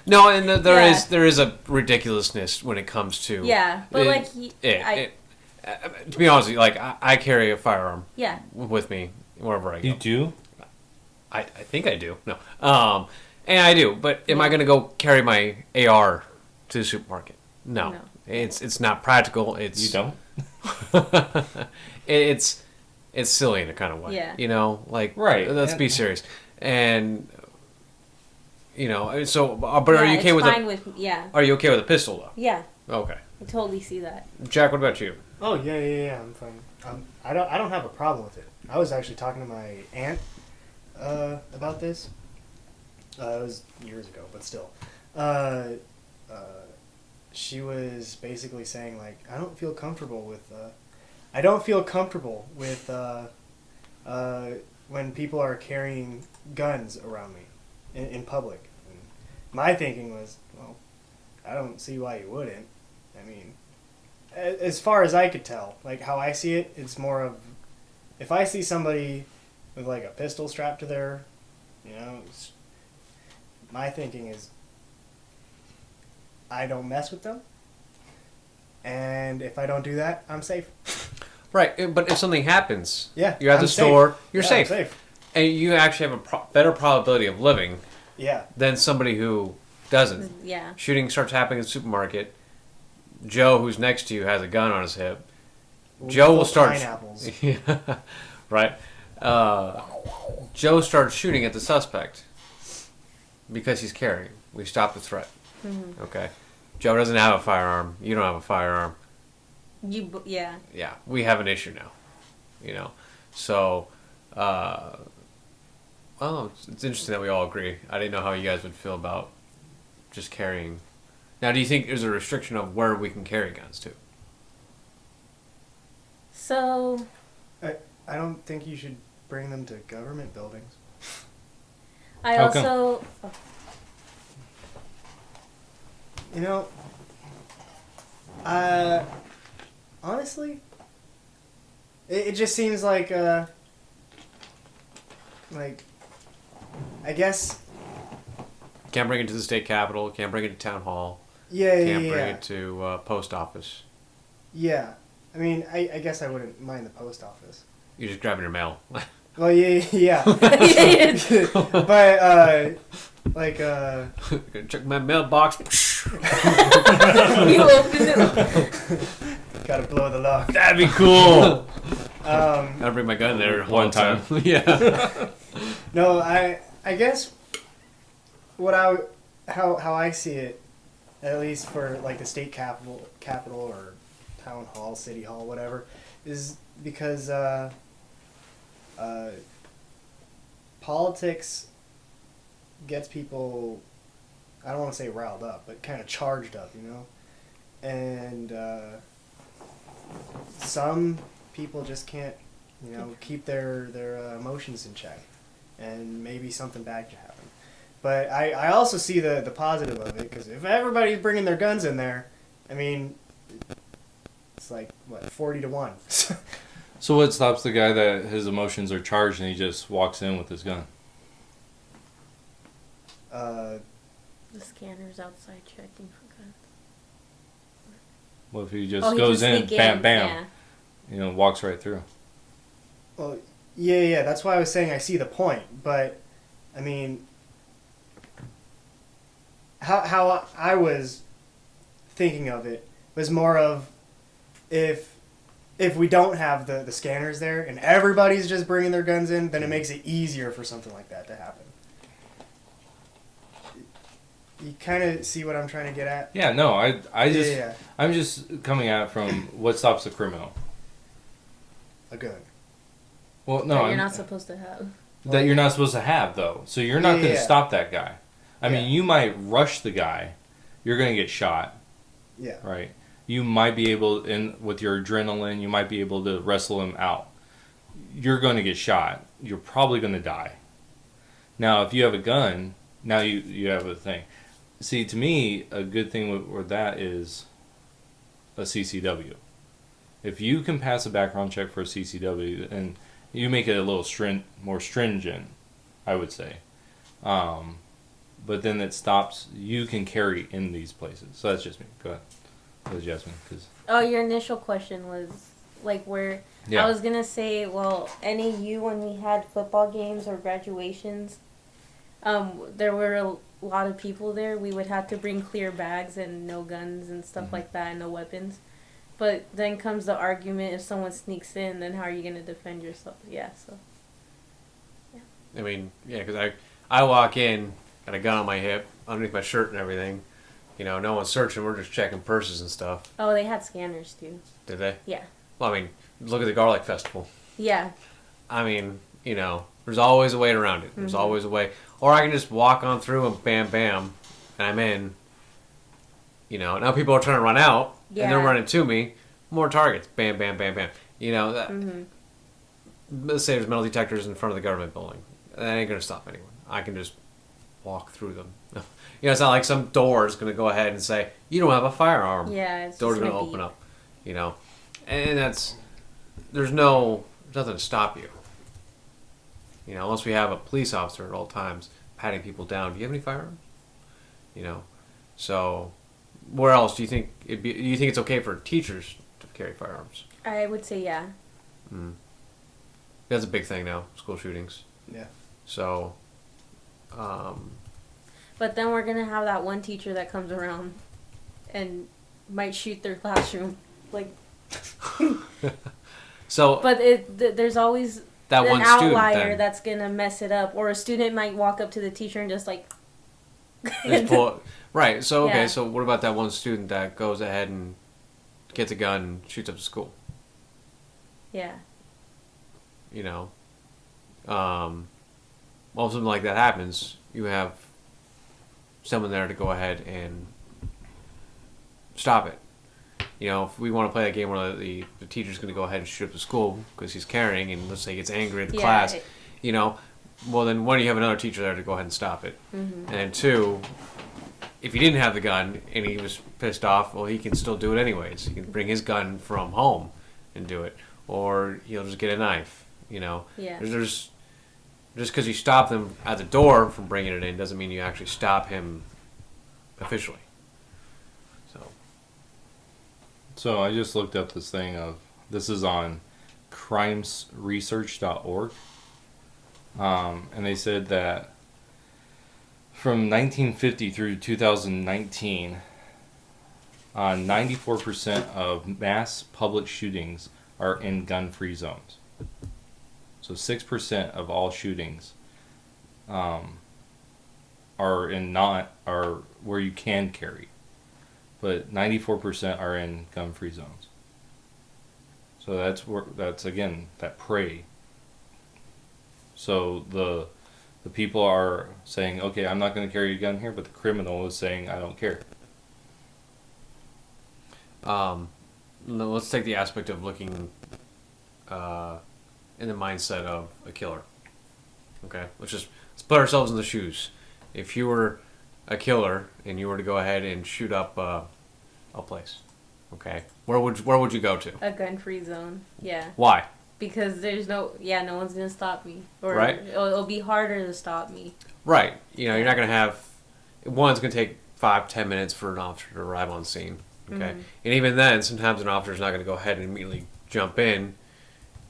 No, and there is a ridiculousness when it comes to but to be honest with you, like I carry a firearm with me wherever I go. You do? I think I do. No, and I do. But am I going to go carry my AR to the supermarket? No. It's not practical. You don't? it's silly in a kind of way. Yeah. Right. Let's be serious. And so but are you okay with Are you okay with a pistol though? Yeah. Okay. I totally see that. Jack, what about you? Oh yeah. I'm fine. I don't have a problem with it. I was actually talking to my aunt about this. It was years ago, but still. She was basically saying like, I don't feel comfortable with when people are carrying guns around me in public. And my thinking was, well, I don't see why you wouldn't. I mean, as far as I could tell, like how I see it, it's more of if I see somebody with like a pistol strapped to their, my thinking is I don't mess with them, and if I don't do that, I'm safe. Right, but if something happens, Yeah, you're at I'm the safe. store, you're Yeah, safe. I'm safe. And you actually have a better probability of living Yeah. than somebody who doesn't. Yeah. Shooting starts happening in the supermarket. Joe, who's next to you, has a gun on his hip. Joe will start. Pineapples. Yeah, right. Joe starts shooting at the suspect because he's carrying. We stop the threat. Mm-hmm. Okay. Joe doesn't have a firearm. You don't have a firearm. Yeah. Yeah, we have an issue now. You know, so. Well, it's interesting that we all agree. I didn't know how you guys would feel about just carrying. Now, do you think there's a restriction of where we can carry guns to? So. I don't think you should bring them to government buildings. I How also. You know, honestly, it just seems like I guess, Can't bring it to the state capitol. Can't bring it to town hall. yeah, Can't yeah, bring yeah. it to post office. Yeah. I mean, I guess I wouldn't mind the post office. You're just grabbing your mail. Well, yeah, yeah. But, Check my mailbox. You open it. gotta blow the lock. That'd be cool. Gotta bring my gun there One all the time. Yeah. No, I guess how I see it, at least for like the state capital or town hall, city hall, whatever, is because politics gets people, I don't want to say riled up, but kind of charged up, you know, and some people just can't, you know, keep their emotions in check, and maybe something bad could happen. But I also see the positive of it, because if everybody's bringing their guns in there, I mean, it's like, what, 40-1. So what stops the guy that his emotions are charged and he just walks in with his gun? uh, The scanner's outside checking for guns. What if he just Oh, he goes can in, sneak bam, in, bam, yeah. you know, walks right through? well, yeah, that's why I was saying I see the point, but, I mean, how I was thinking of it was more of if we don't have the scanners there and everybody's just bringing their guns in, then it makes it easier for something like that to happen. You kind of see what I'm trying to get at? Yeah, no, I just, Yeah. I'm just coming at it from what stops the criminal. A gun. Well, no, That you're I'm- not supposed to have. that you're not supposed to have though. So you're not going to Yeah. stop that guy. I mean, Yeah. you might rush the guy. You're going to get shot, Yeah. right? You might be able, with your adrenaline, you might be able to wrestle him out. You're going to get shot. You're probably going to die. Now, if you have a gun, now you have a thing. See, to me, a good thing with that is a CCW. If you can pass a background check for a CCW, and you make it a little more stringent, I would say. But then it stops. You can carry in these places. So that's just me. Go ahead. Go ahead, Jasmine. Oh, your initial question was like where Yeah. I was gonna say, well, NAU when we had football games or graduations, there were a lot of people there. We would have to bring clear bags and no guns and stuff like that, and no weapons. But then comes the argument: if someone sneaks in, then how are you gonna defend yourself? Yeah, so. I mean, yeah, because I walk in, got a gun on my hip, underneath my shirt and everything. You know, no one's searching. We're just checking purses and stuff. Oh, they had scanners too. Did they? Yeah. Well, I mean, look at the Garlic Festival. Yeah. I mean, you know, there's always a way around it. There's Mhm. always a way. Or I can just walk on through and bam, bam, and I'm in. You know, now people are trying to run out, and they're Yeah. running to me. More targets. Bam, bam, bam, bam. You know, that, Mhm. let's say there's metal detectors in front of the government building. That ain't going to stop anyone. I can just walk through them. You know, it's not like some door is going to go ahead and say, you don't have a firearm. Yeah. It's Door's just going to gonna open beep. up. You know, and there's nothing to stop you. You know, unless we have a police officer at all times patting people down. Do you have any firearms? You know, so where else do you think do you think it's okay for teachers to carry firearms? I would say yeah. That's a big thing now, school shootings. Yeah. So, But then we're gonna have that one teacher that comes around and might shoot their classroom, like. so But there's always that an one student outlier then, that's gonna mess it up, or a student might walk up to the teacher and just like. just pull, right. So okay. Yeah. So what about that one student that goes ahead and gets a gun and shoots up the school? Yeah. You know, well, if something like that happens, you have someone there to go ahead and stop it. You know, if we want to play that game where the teacher's going to go ahead and shoot up the school because he's carrying, and let's say he gets angry at the class, you know, well then one, you have another teacher there to go ahead and stop it. Mm-hmm. And two, if he didn't have the gun and he was pissed off, well, he can still do it anyways. He can bring his gun from home and do it. Or he'll just get a knife, you know. Yeah. There's just because you stop them at the door from bringing it in doesn't mean you actually stop him officially. So I just looked up this thing this is on crimesresearch.org. And they said that from 1950 through 2019, 94% of mass public shootings are in gun-free zones. So 6% of all shootings are where you can carry, but 94% are in gun-free zones. So that's again that prey. So the people are saying, okay, I'm not going to carry a gun here, but the criminal is saying, I don't care. Let's take the aspect of looking in the mindset of a killer. Okay, let's put ourselves in the shoes. If you were a killer and you were to go ahead and shoot up a place, okay, where would you go to? A gun-free zone. Yeah. Why? Because there's no one's gonna stop me, or Right. it'll be harder to stop me. Right. You know, you're not gonna have one's gonna take 5-10 minutes for an officer to arrive on scene. Okay, and even then, sometimes an officer's not gonna go ahead and immediately jump in.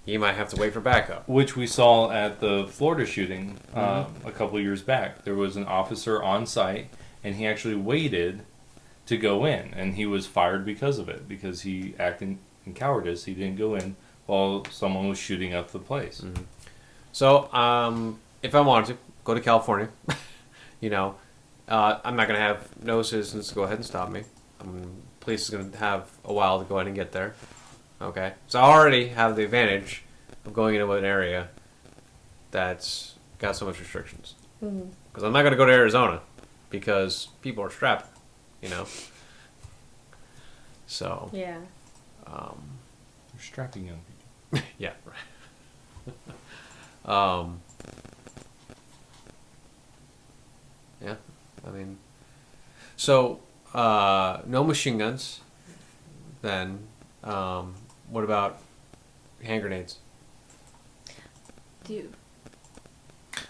You might have to wait for backup. Which we saw at the Florida shooting a couple of years back. There was an officer on site, and he actually waited to go in, and he was fired because of it, because he acted in cowardice. He didn't go in while someone was shooting up the place. Mm-hmm. So, if I wanted to go to California, you know, I'm not going to have no citizens go ahead and stop me. Police is going to have a while to go ahead and get there. Okay, so I already have the advantage of going into an area that's got so much restrictions. Because I'm not going to go to Arizona because people are strapping, you know. So Yeah. They're strapping young people. yeah, right. Yeah, I mean, so no machine guns. Then, what about hand grenades? Dude.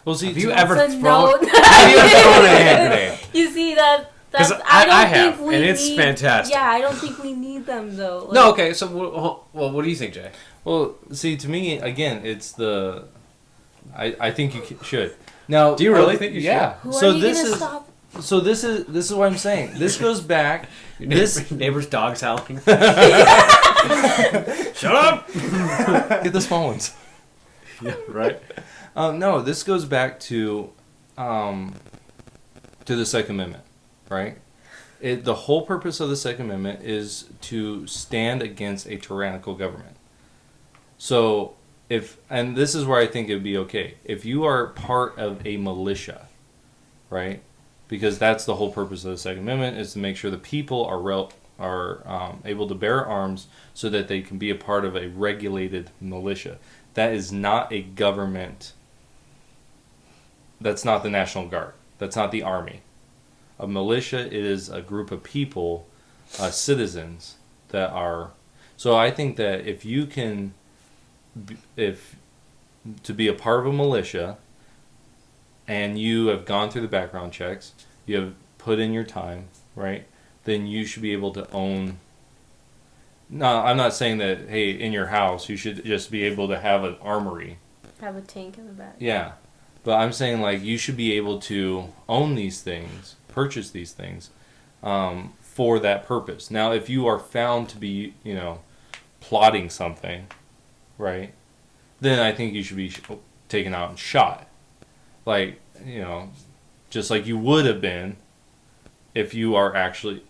Well, see, Have you That's ever a thrown? no. Have you ever thrown a hand grenade? You see that? That's, 'Cause I don't I think have, we and it's need, fantastic. Yeah, I don't think we need them though. Like, No, okay. So, well, what do you think, Jay? Well, see, to me, again, it's the. I think you should. Now, Do you really think you should? Yeah. Who So are you this gonna is. stop? So this is what I'm saying. This goes back. Your neighbor's dog's howling. Shut up! Get the small ones. Yeah, right. No, this goes back to the Second Amendment, right? The whole purpose of the Second Amendment is to stand against a tyrannical government. So and this is where I think it would be okay. If you are part of a militia, right? Because that's the whole purpose of the Second Amendment, is to make sure the people are able to bear arms so that they can be a part of a regulated militia. That is not a government. That's not the National Guard. That's not the Army. A militia is a group of people, citizens that are. So I think that if you can, to be a part of a militia, and you have gone through the background checks, you have put in your time, right? Then you should be able to own No, I'm not saying that. Hey, in your house, you should just be able to have an armory. Have a tank in the back. Yeah, but I'm saying like you should be able to own these things, purchase these things, for that purpose. Now, if you are found to be, plotting something, right, then I think you should be taken out and shot, like just like you would have been if you are actually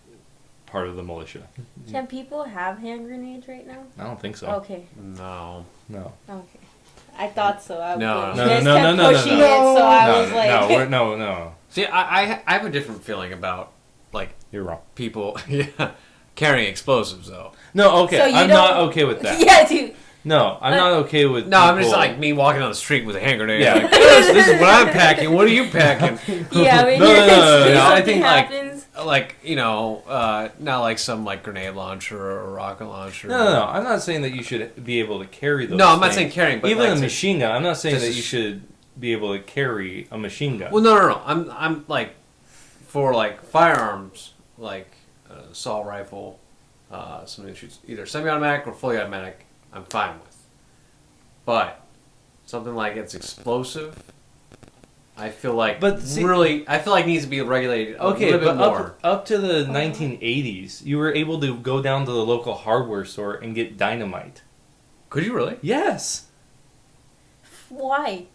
part of the militia. Can people have hand grenades right now? I don't think so. Okay. No. Okay. I thought so. No. You No, guys no, kept no, no, no, pushing no. it, so I was like... No. See, I have a different feeling about like You're wrong. people carrying explosives though. No, okay. So you I'm don't- not okay with that. Yeah, dude. No, I'm not okay with No, I'm just people- like me walking on the street with a hand grenade. Yeah. Like, this is what I'm packing. What are you packing? Yeah, I mean, No, no, no, no, if no. I something think, like, happens... Not like some like grenade launcher or rocket launcher. No. I'm not saying that you should be able to carry those. No, I'm not things. saying carrying, but even like a machine gun. I'm not saying just that a you should be able to carry a machine gun. Well, no. I'm like for like firearms, like assault rifle, something that shoots either semi-automatic or fully automatic. I'm fine with. But something like it's explosive, I feel like needs to be regulated a Okay, little bit but more. up to the 1980s, you were able to go down to the local hardware store and get dynamite. Could you really? Yes, Why?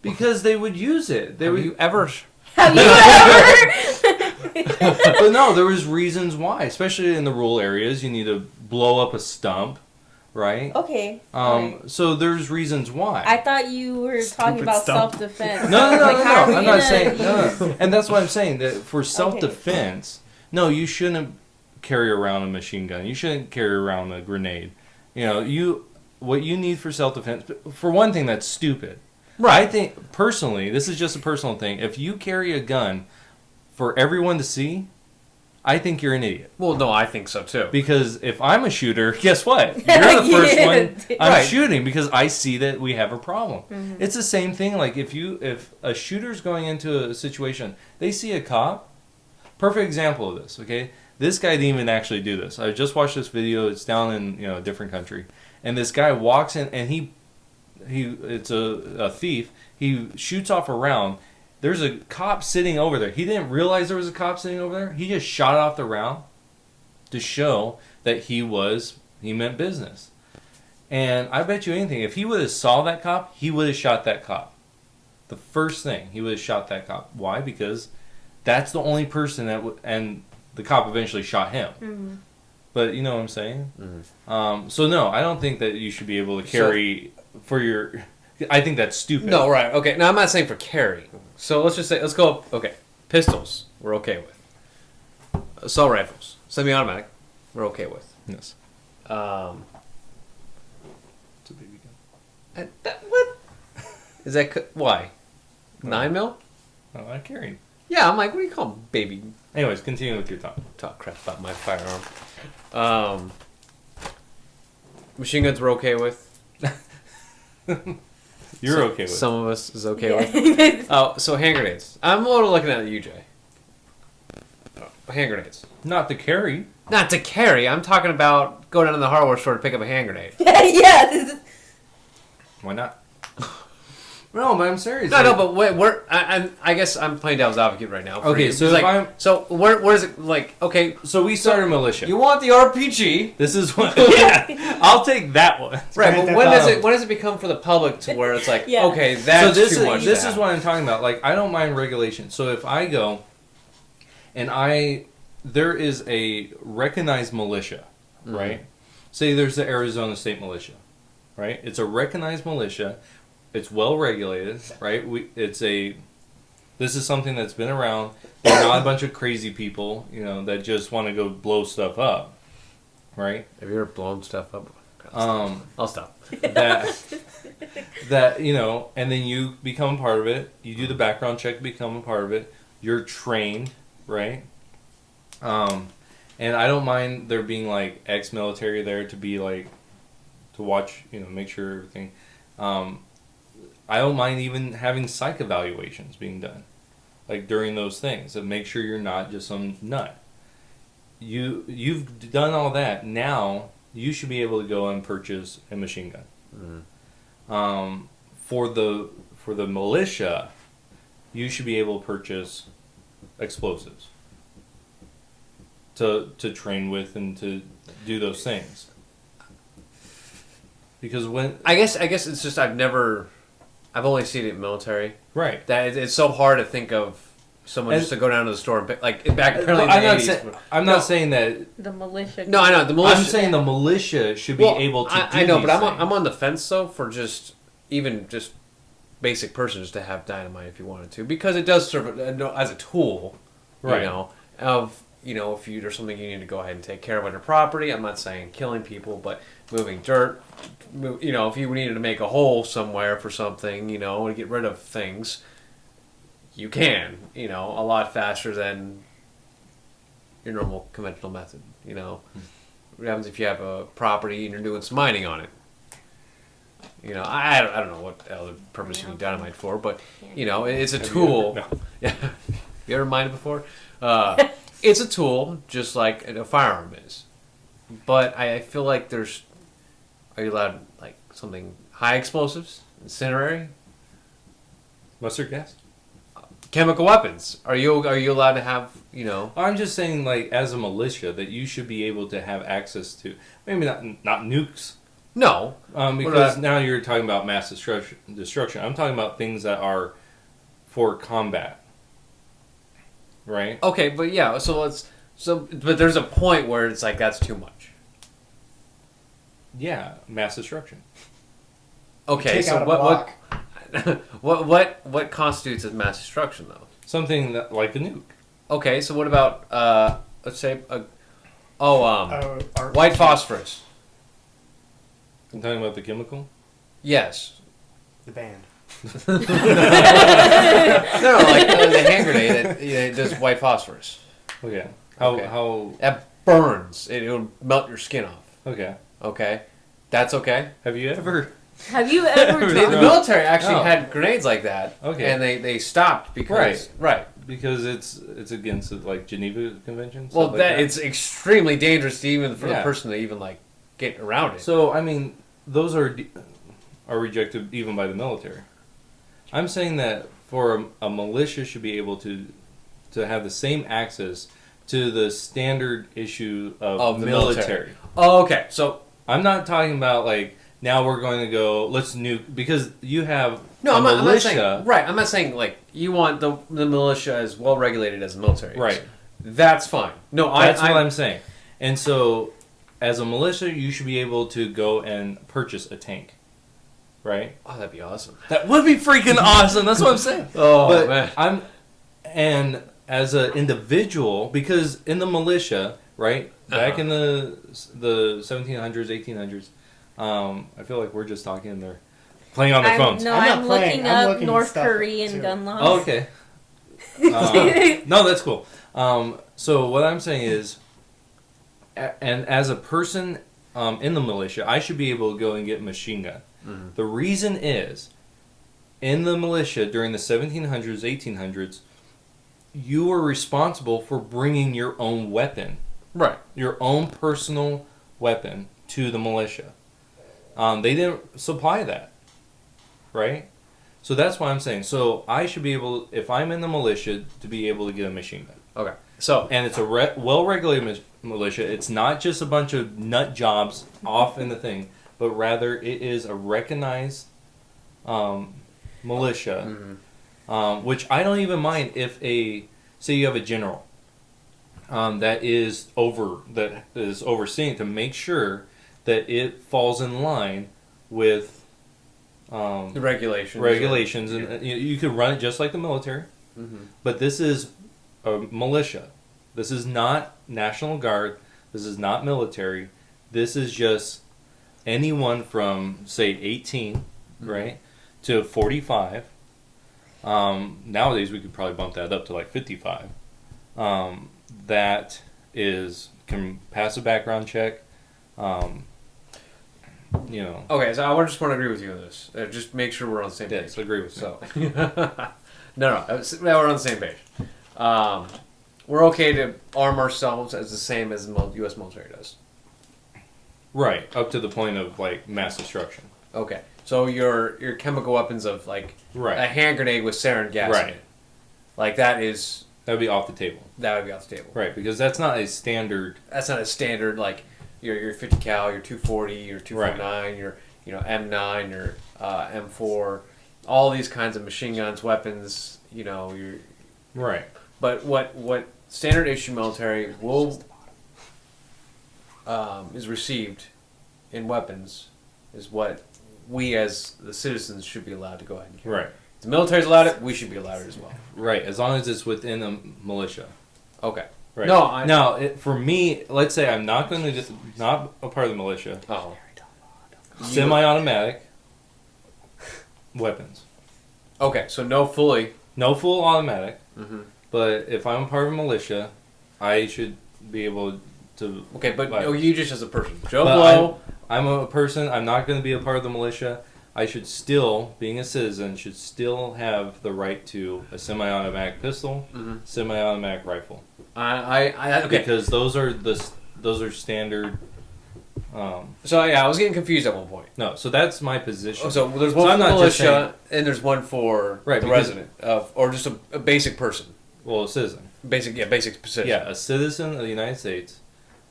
because they would use it. Have you ever? Have you ever? But no, there was reasons why, especially in the rural areas. You need to blow up a stump, right? Okay. alright. So there's reasons why. I thought you were talking Stupid about stump. self-defense. No. Like, how are we I'm not gonna saying use- no. And that's why I'm saying that for self-defense, no, you shouldn't carry around a machine gun. You shouldn't carry around a grenade. What you need for self-defense. For one thing, that's stupid. Right. I think personally, this is just a personal thing. If you carry a gun for everyone to see, I think you're an idiot. Well, no, I think so too. Because if I'm a shooter, guess what? You're the first Yeah, one dude. I'm Right. shooting because I see that we have a problem. Mhm. It's the same thing. Like if a shooter's going into a situation, they see a cop. Perfect example of this. Okay, this guy didn't even actually do this. I just watched this video. It's down in a different country, and this guy walks in and it's a thief. He shoots off a round. There's a cop sitting over there. He didn't realize there was a cop sitting over there. He just shot off the round to show that he meant business. And I bet you anything, if he would have saw that cop, he would have shot that cop. The first thing, he would have shot that cop. Why? Because that's the only person and the cop eventually shot him. Mhm. But you know what I'm saying? Mhm. So no, I don't think that you should be able to carry for your... I think that's stupid. No, right. Okay. Now I'm not saying for carry. So let's go. Okay, pistols we're okay with. Assault rifles, semi-automatic, we're okay with. Yes. It's a baby gun. What? Is that why? 9mm? Oh, I carried. Yeah, I'm like, what do you call 'em, baby? Anyways, continue with your talk. Talk crap about my firearm. Machine guns we're okay with. You're okay with it. Some of us is okay with. Yeah. Oh, so hand grenades. I'm a little looking at you, Jay. Hand grenades. Not to carry. Not to carry. I'm talking about going down to the hardware store to pick up a hand grenade. Yeah. This is... Why not? No, but I'm serious. No, but where? I guess I'm playing devil's advocate right now. Okay, you. so It's if like, I'm- so where is it? Like, okay, So we started a militia. you want the RPG, This is what. Yeah, I'll take that one. right? But when Um, does it become for the public to where it's like, Yeah. okay, that's so this too is much. this to is have. what I'm talking about. Like I don't mind regulation. So if I go, and there is a recognized militia, Mhm. right? Say there's the Arizona State Militia, right? It's a recognized militia. It's well regulated, right? This is something that's been around. They're not a bunch of crazy people, that just want to go blow stuff up, right? Have you ever blown stuff up? I'll stop. that and then you become a part of it. You do the background check to become a part of it. You're trained, right? And I don't mind there being like ex-military there to be like to watch, make sure everything. I don't mind even having psych evaluations being done, like during those things, to make sure you're not just some nut. You've done all that. Now you should be able to go and purchase a machine gun. Mm. For the militia, you should be able to purchase explosives to train with and to do those things. Because when I guess it's just I've only seen it in military. right. That it's so hard to think of someone just to go down to the store and pick, like back apparently in the 80s. I'm not saying that. The militia. No, I know the militia. I'm saying the militia should be able to. I know, these but things. I'm on the fence though for just basic person just to have dynamite if you wanted to, because it does serve as a tool, Right. You know, of if there's something you need to go ahead and take care of on your property. I'm not saying killing people, but moving dirt. If you needed to make a hole somewhere for something, to get rid of things, you can, a lot faster than your normal conventional method. What happens if you have a property and you're doing some mining on it? I don't know what other purpose you need dynamite for, but it's a tool. Yeah, you ever mined before? It's a tool, just like a firearm is. But I feel like are you allowed like something high explosives, incendiary, mustard gas, chemical weapons? Are you allowed to have I'm just saying, like, as a militia, that you should be able to have access to maybe not nukes. No, because now you're talking about mass destruction. I'm talking about things that are for combat, right? Okay, but yeah, but there's a point where it's like that's too much. Yeah, mass destruction. Okay, Take so out a block. what constitutes as mass destruction though? Something like a nuke. Okay, so what about let's say white phosphorus? I'm talking about the chemical. Yes. The band. No, like the hand grenade it does white phosphorus. Okay. Okay. How? That burns. It'll melt your skin off. Okay. Okay, that's okay. Have you ever? Have you ever? The military actually Oh. had grenades like that. Okay. And they stopped because right. Because it's against like Geneva Convention. Well, stuff like that. it's extremely dangerous even for the Yeah. person to even like get around it. So I mean, those are rejected even by the military. I'm saying that for a militia should be able to have the same access to the standard issue of the military. Oh, okay. So I'm not talking about like now we're going to go let's nuke because you have I'm not militia. saying right. I'm not saying like you want the militia as well regulated as the military. Right. That's fine. No, That's what I'm saying. And so, as a militia, you should be able to go and purchase a tank, right? Oh, that'd be awesome. That would be freaking awesome. That's what I'm saying. Oh But man. and as an individual, because in the militia, right, back in the 1700s, 1800s, I feel like we're just talking and they're playing on their phones. I'm not playing. looking I'm up looking North stuff Korean too. gun laws. Oh, okay. No, that's cool. So what I'm saying is, and as a person in the militia, I should be able to go and get a machine gun. Mm-hmm. The reason is, in the militia during the 1700s, 1800s, you were responsible for bringing your own weapon, Right. your own personal weapon to the militia. They didn't supply that, right? So that's why I'm saying. So I should be able, if I'm in the militia, to be able to get a machine gun. Okay. So And it's a well-regulated militia. It's not just a bunch of nut jobs off in the thing, but rather it is a recognized militia, which I don't even mind if say you have a general that is overseeing to make sure that it falls in line with the regulations. regulations, and you could run it just like the military. Mm-hmm. But this is a militia. This is not National Guard. This is not military. This is just anyone from, say, 18, right, to 45. Nowadays, we could probably bump that up to like 55. That can pass a background check. Okay, so I just want to agree with you on this. Just make sure we're on the same page. Yes, agree with So, no, we're on the same page. We're okay to arm ourselves as the same as the U.S. military does. Right, up to the point of like mass destruction. Okay. So your chemical weapons of like Right. a hand grenade with sarin gas in Right. it. Like that would be off the table. That would be off the table. Right, because that's not a standard. That's not a standard like your 50 cal, your 240, your 249, your M9, your M4, all these kinds of machine guns, weapons. Your Right. But what standard issue military will is received in weapons is what we as the citizens should be allowed to go ahead and carry. Right. If the military's allowed it, we should be allowed it as well. Right, as long as it's within a militia. Okay. Right. No, for me, let's say I'm not going to not a part of the militia. Oh. Semi-automatic weapons. Okay, so no full automatic. Mm-hmm. But if I'm part of a militia, I should be able to. Okay, but no, you just as a person, Joe But Blow. I'm a person. I'm not going to be a part of the militia. I should still, being a citizen, should still have the right to a semi-automatic pistol, semi-automatic rifle. Okay. Because those are standard. So yeah, I was getting confused at one point. No, so that's my position. So there's one for militia, and there's one for the resident or just a basic person. Well, a citizen. Basic citizen. Yeah, a citizen of the United States,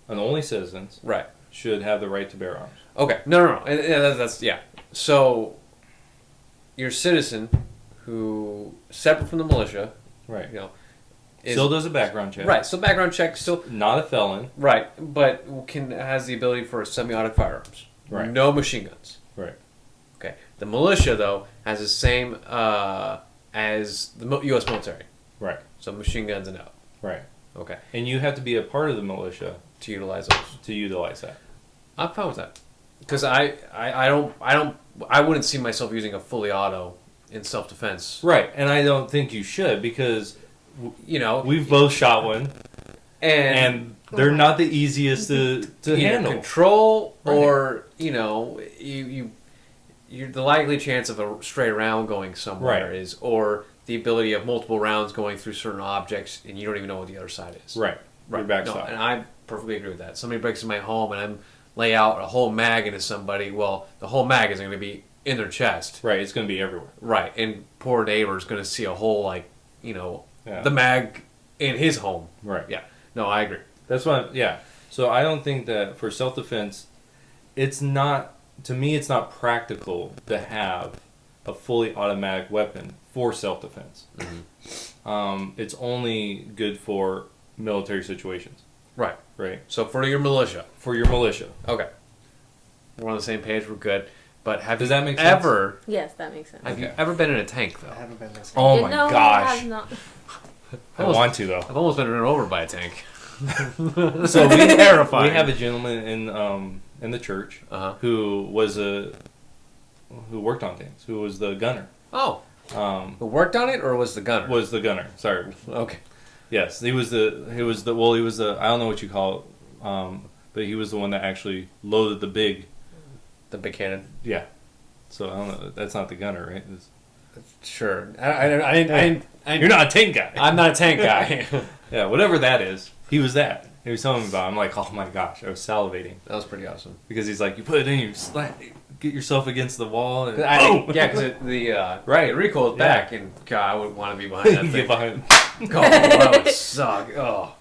and only citizens, right, should have the right to bear arms. Okay, no. That's So, you're a citizen who separate from the militia, right? Is, still does a background check. Right, so background check, still not a felon. Right, but has the ability for semi-automatic firearms. Right. No machine guns. Right. Okay. The militia though has the same as the U.S. military. Right. So machine guns and out. Right. Okay. And you have to be a part of the militia to utilize those. To utilize that. I'm fine with that. Because I wouldn't see myself using a fully auto in self-defense. Right, and I don't think you should because we've both shot one, and they're not the easiest to handle. Control, right. Or you're the likely chance of a stray round going somewhere is, or the ability of multiple rounds going through certain objects and you don't even know what the other side is. Right. Right. No, and I perfectly agree with that. Somebody breaks in my home and I'm lay out a whole mag into somebody. Well, the whole mag isn't going to be in their chest. Right. It's going to be everywhere. Right. And poor neighbor's going to see a whole the mag in his home. Right. Yeah. No, I agree. That's what. Yeah. So I don't think that for self-defense, it's not. To me, it's not practical to have a fully automatic weapon for self-defense. Mm-hmm. It's only good for military situations. Right. Right. So for your militia. Okay. We're on the same page. We're good. But does that make sense? Yes, that makes sense. Have you ever been in a tank though? I haven't been this. Oh my gosh! I have not. I want to though. I've almost been run over by a tank. So terrifying. We have a gentleman in the church who worked on tanks. Who was the gunner? Oh. Who worked on it or was the gunner? Was the gunner? Sorry. Okay. Yes, he was the I don't know what you call it, but he was the one that actually loaded the big cannon. Yeah. So I don't know. That's not the gunner, right? Sure. You're not a tank guy. I'm not a tank guy. Yeah, whatever that is. He was that. He was telling me about it. I'm like, oh my gosh, I was salivating. That was pretty awesome. Because he's like, you put it in, you get yourself against the wall. And because the recoil is back, and God, I wouldn't want to be behind that thing. Get behind. God, that would suck. Oh.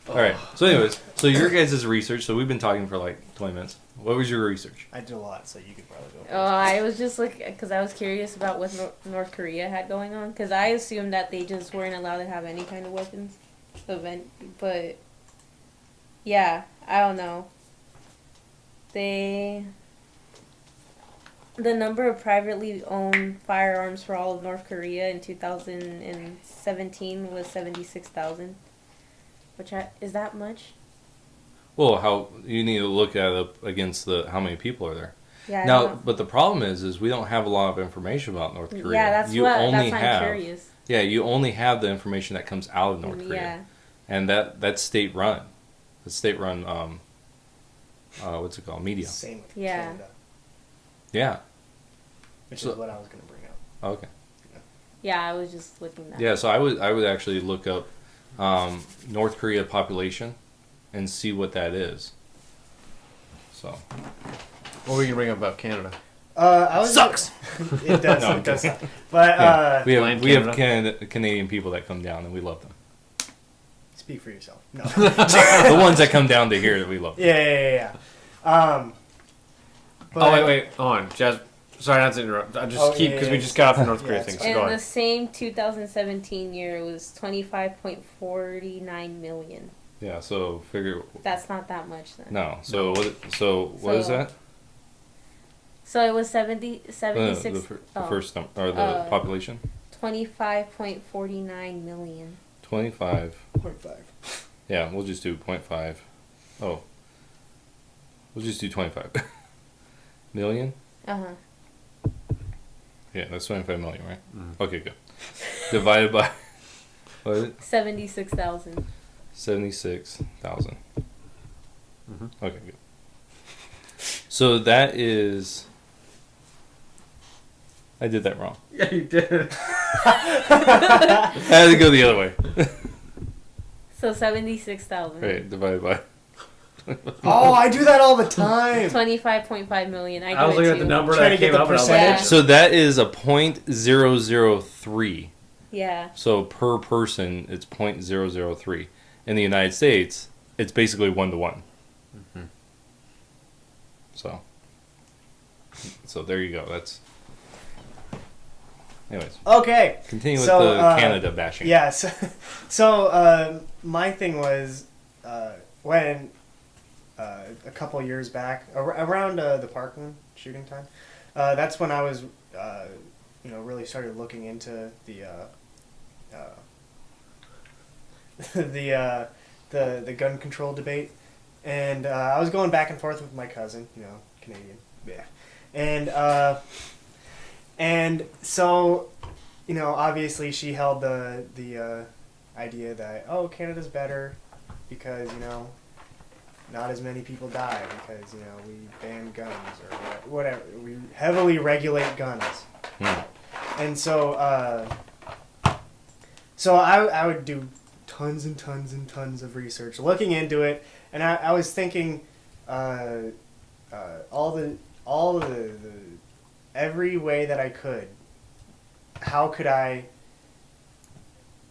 All right. So anyways, your guys' research, so we've been talking for like 20 minutes. What was your research? I did a lot, so you could probably go first. Oh, I was just because I was curious about what North Korea had going on, because I assumed that they just weren't allowed to have any kind of weapons. But yeah, I don't know. The number of privately owned firearms for all of North Korea in 2017 was 76,000. Is that much? Well, how you need to look at it against how many people are there. Yeah. Now, but the problem is we don't have a lot of information about North Korea. Yeah, that's why I'm curious. Yeah, you only have the information that comes out of North Korea. Yeah. And that's state run. The state run what's it called? Media. Same with Canada. Yeah. Which is what I was going to bring up. Okay. Yeah, I was just looking that. Yeah, so I would actually look up North Korea population and see what that is. So What were you gonna bring up about Canada? I was Sucks. It does. No, It does. Suck. But yeah, Blame we have Canadian people that come down and we love them. speak for yourself. No. The ones that come down to here that we love. Them. Yeah. But, Oh wait, hold on, Jazz. Sorry not to interrupt. I just keep because we just got off the North Korea Yeah, thing. it's So In go the ahead. same 2017 year, it was 25.49 million. Yeah. So figure. That's not that much then. No. So what? So what is that? So it was 76. The first number or the population. 25.49 million. 25. 0.5. Yeah, we'll just do 0.5. Oh. We'll just do 25 million. Uh-huh. Yeah, that's 25 million, right? Mm-hmm. Okay, good. Divided by what is it? 76,000. 76,000. Mm-hmm. Okay, good. So that is. I did that wrong. Yeah, you did. I had to go the other way. So 76,000. Right, divided by. Oh, I do that all the time. 25.5 million. I I was do looking it at the too. number Trying that to get came the up, and I was percentage. like, So that is a 0.003. Yeah. So per person, it's 0.003. In the United States, it's basically 1 to 1. Mm-hmm. So there you go. That's. Anyways, Okay. continue with So, the Canada bashing. Yes. My thing was when a couple years back, around the Parkland shooting time, that's when I was, really started looking into the the gun control debate, and I was going back and forth with my cousin, Canadian, yeah, and so, obviously she held the idea that Canada's better because not as many people die because we ban guns or whatever, we heavily regulate guns. And so I would do tons and tons and tons of research looking into it, and I was thinking all the every way that I could, how could I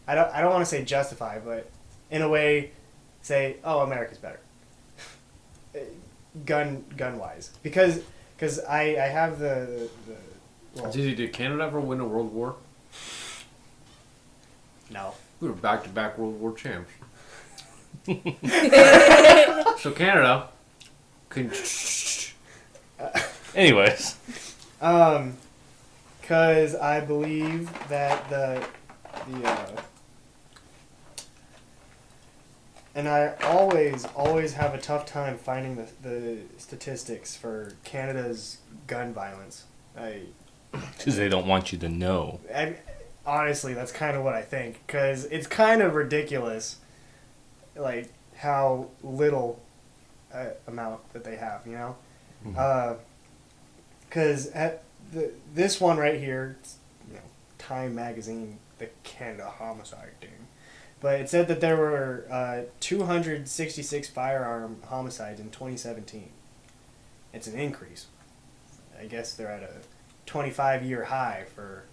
don't want to say justify, but in a way say, America's better gun wise, because I have the well, Did Canada ever win a world war? no. We were back-to-back World War champs. So Canada can. Anyways. Because I believe that and I always have a tough time finding the statistics for Canada's gun violence. Because they don't want you to know. Honestly, that's kind of what I think. Because it's kind of ridiculous, like, how little amount that they have, Because at this one right here, Time Magazine, the Canada homicide thing, but it said that there were 266 firearm homicides in 2017. It's an increase. I guess they're at a 25-year high for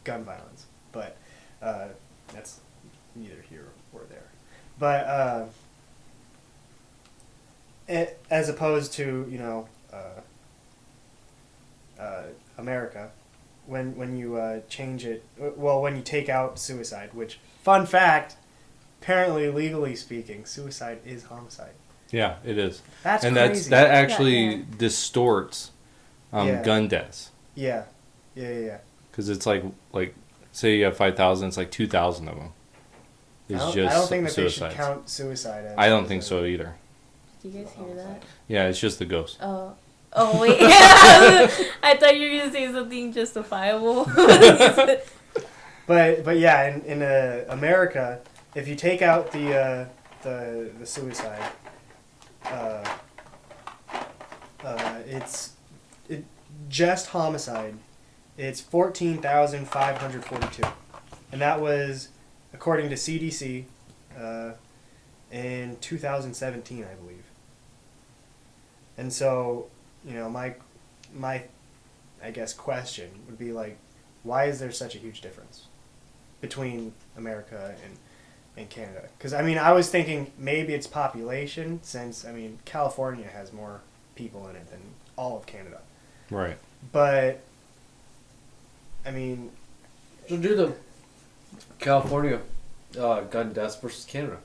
gun violence, but that's neither here or there. But as opposed to America, when you change it, when you take out suicide, which, fun fact, apparently legally speaking, suicide is homicide. Yeah, it is. That's and crazy. that actually Yeah. distorts gun deaths. Yeah. Because it's like say you have 5,000, it's like 2,000 of them. It's I just don't think that suicides. they should count suicide as I don't think so either. Did you guys hear that? Yeah, it's just the ghost. Oh wait. I thought you were gonna say something justifiable. But yeah, in America, if you take out the suicide, it's just homicide. It's 14,542, and that was according to CDC in 2017, I believe. And so, my I guess question would be like, why is there such a huge difference between America and Canada? Because I was thinking maybe it's population, since California has more people in it than all of Canada. Right. But So do the California gun deaths versus Canada.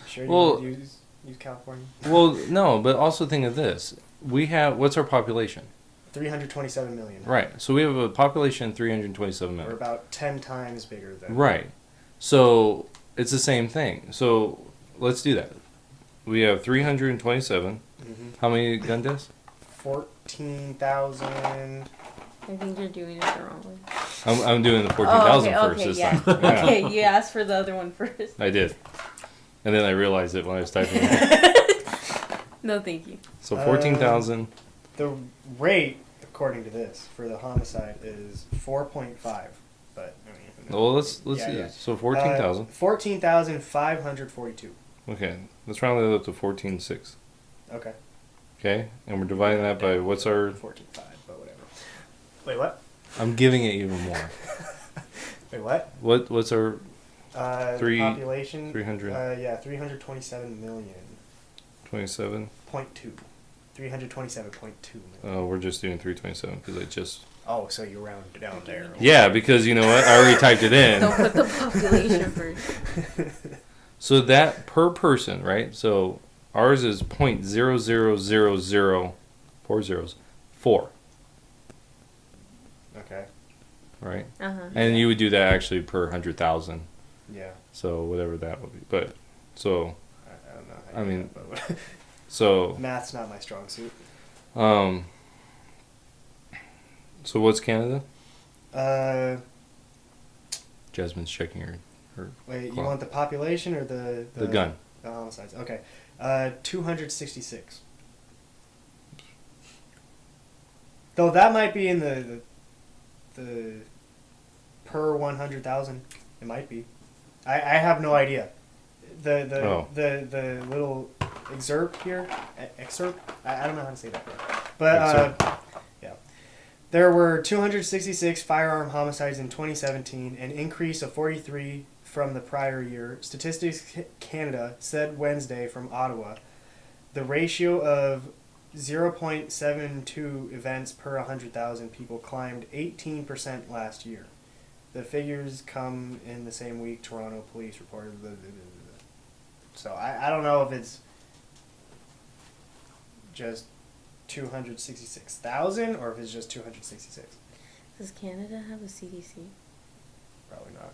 sure Well- you use California. Well, no, but also think of this. We have, what's our population? 327 million. Right. So we have a population of 327 We're million. about 10 times bigger than. Right. So it's the same thing. So let's do that. We have 327. Mm-hmm. How many gun deaths? 14,000. I think you're doing it the wrong way. I'm doing the 14,000 Oh, first this yeah. time. Yeah, Okay, you asked for the other one first. I did. And then I realized it when I was typing it. No, thank you. So 14,000. The rate, according to this, for the homicide is 4.5. But Well, let's Yeah, do yeah. this. So 14,000. 14,542. Okay. Let's round it up to 14,600. Okay. Okay? And we're dividing that by what's our... 14.5, but whatever. Wait, what? I'm giving it even more. Wait, what? What's our... The population. 300. 327 million. 27? 0.2. 327.2 million. Oh, we're just doing 327 because I just... Oh, so you round it down there. Yeah, because you know what? I already typed it in. Don't put the population first. So that per person, right? So ours is 0.00004. Okay. Right? Uh-huh. And you would do that actually per 100,000. Yeah. So whatever that would be. But, so, I don't know. How I you do mean, that, but so, math's not my strong suit. so what's Canada? Wait, Jasmine's checking her you clock. want the population or the gun. The homicides. Okay. 266. Though that might be in the per 100,000. It might be. I have no idea. The little excerpt here, excerpt. I don't know how to say that word. But yeah, there were 266 firearm homicides in 2017, an increase of 43 from the prior year. Statistics Canada said Wednesday from Ottawa, the ratio of 0.72 events per 100,000 people climbed 18% last year. The figures come in the same week Toronto police reported. So I don't know if it's just 266,000 or if it's just 266. Does Canada have a CDC? Probably not.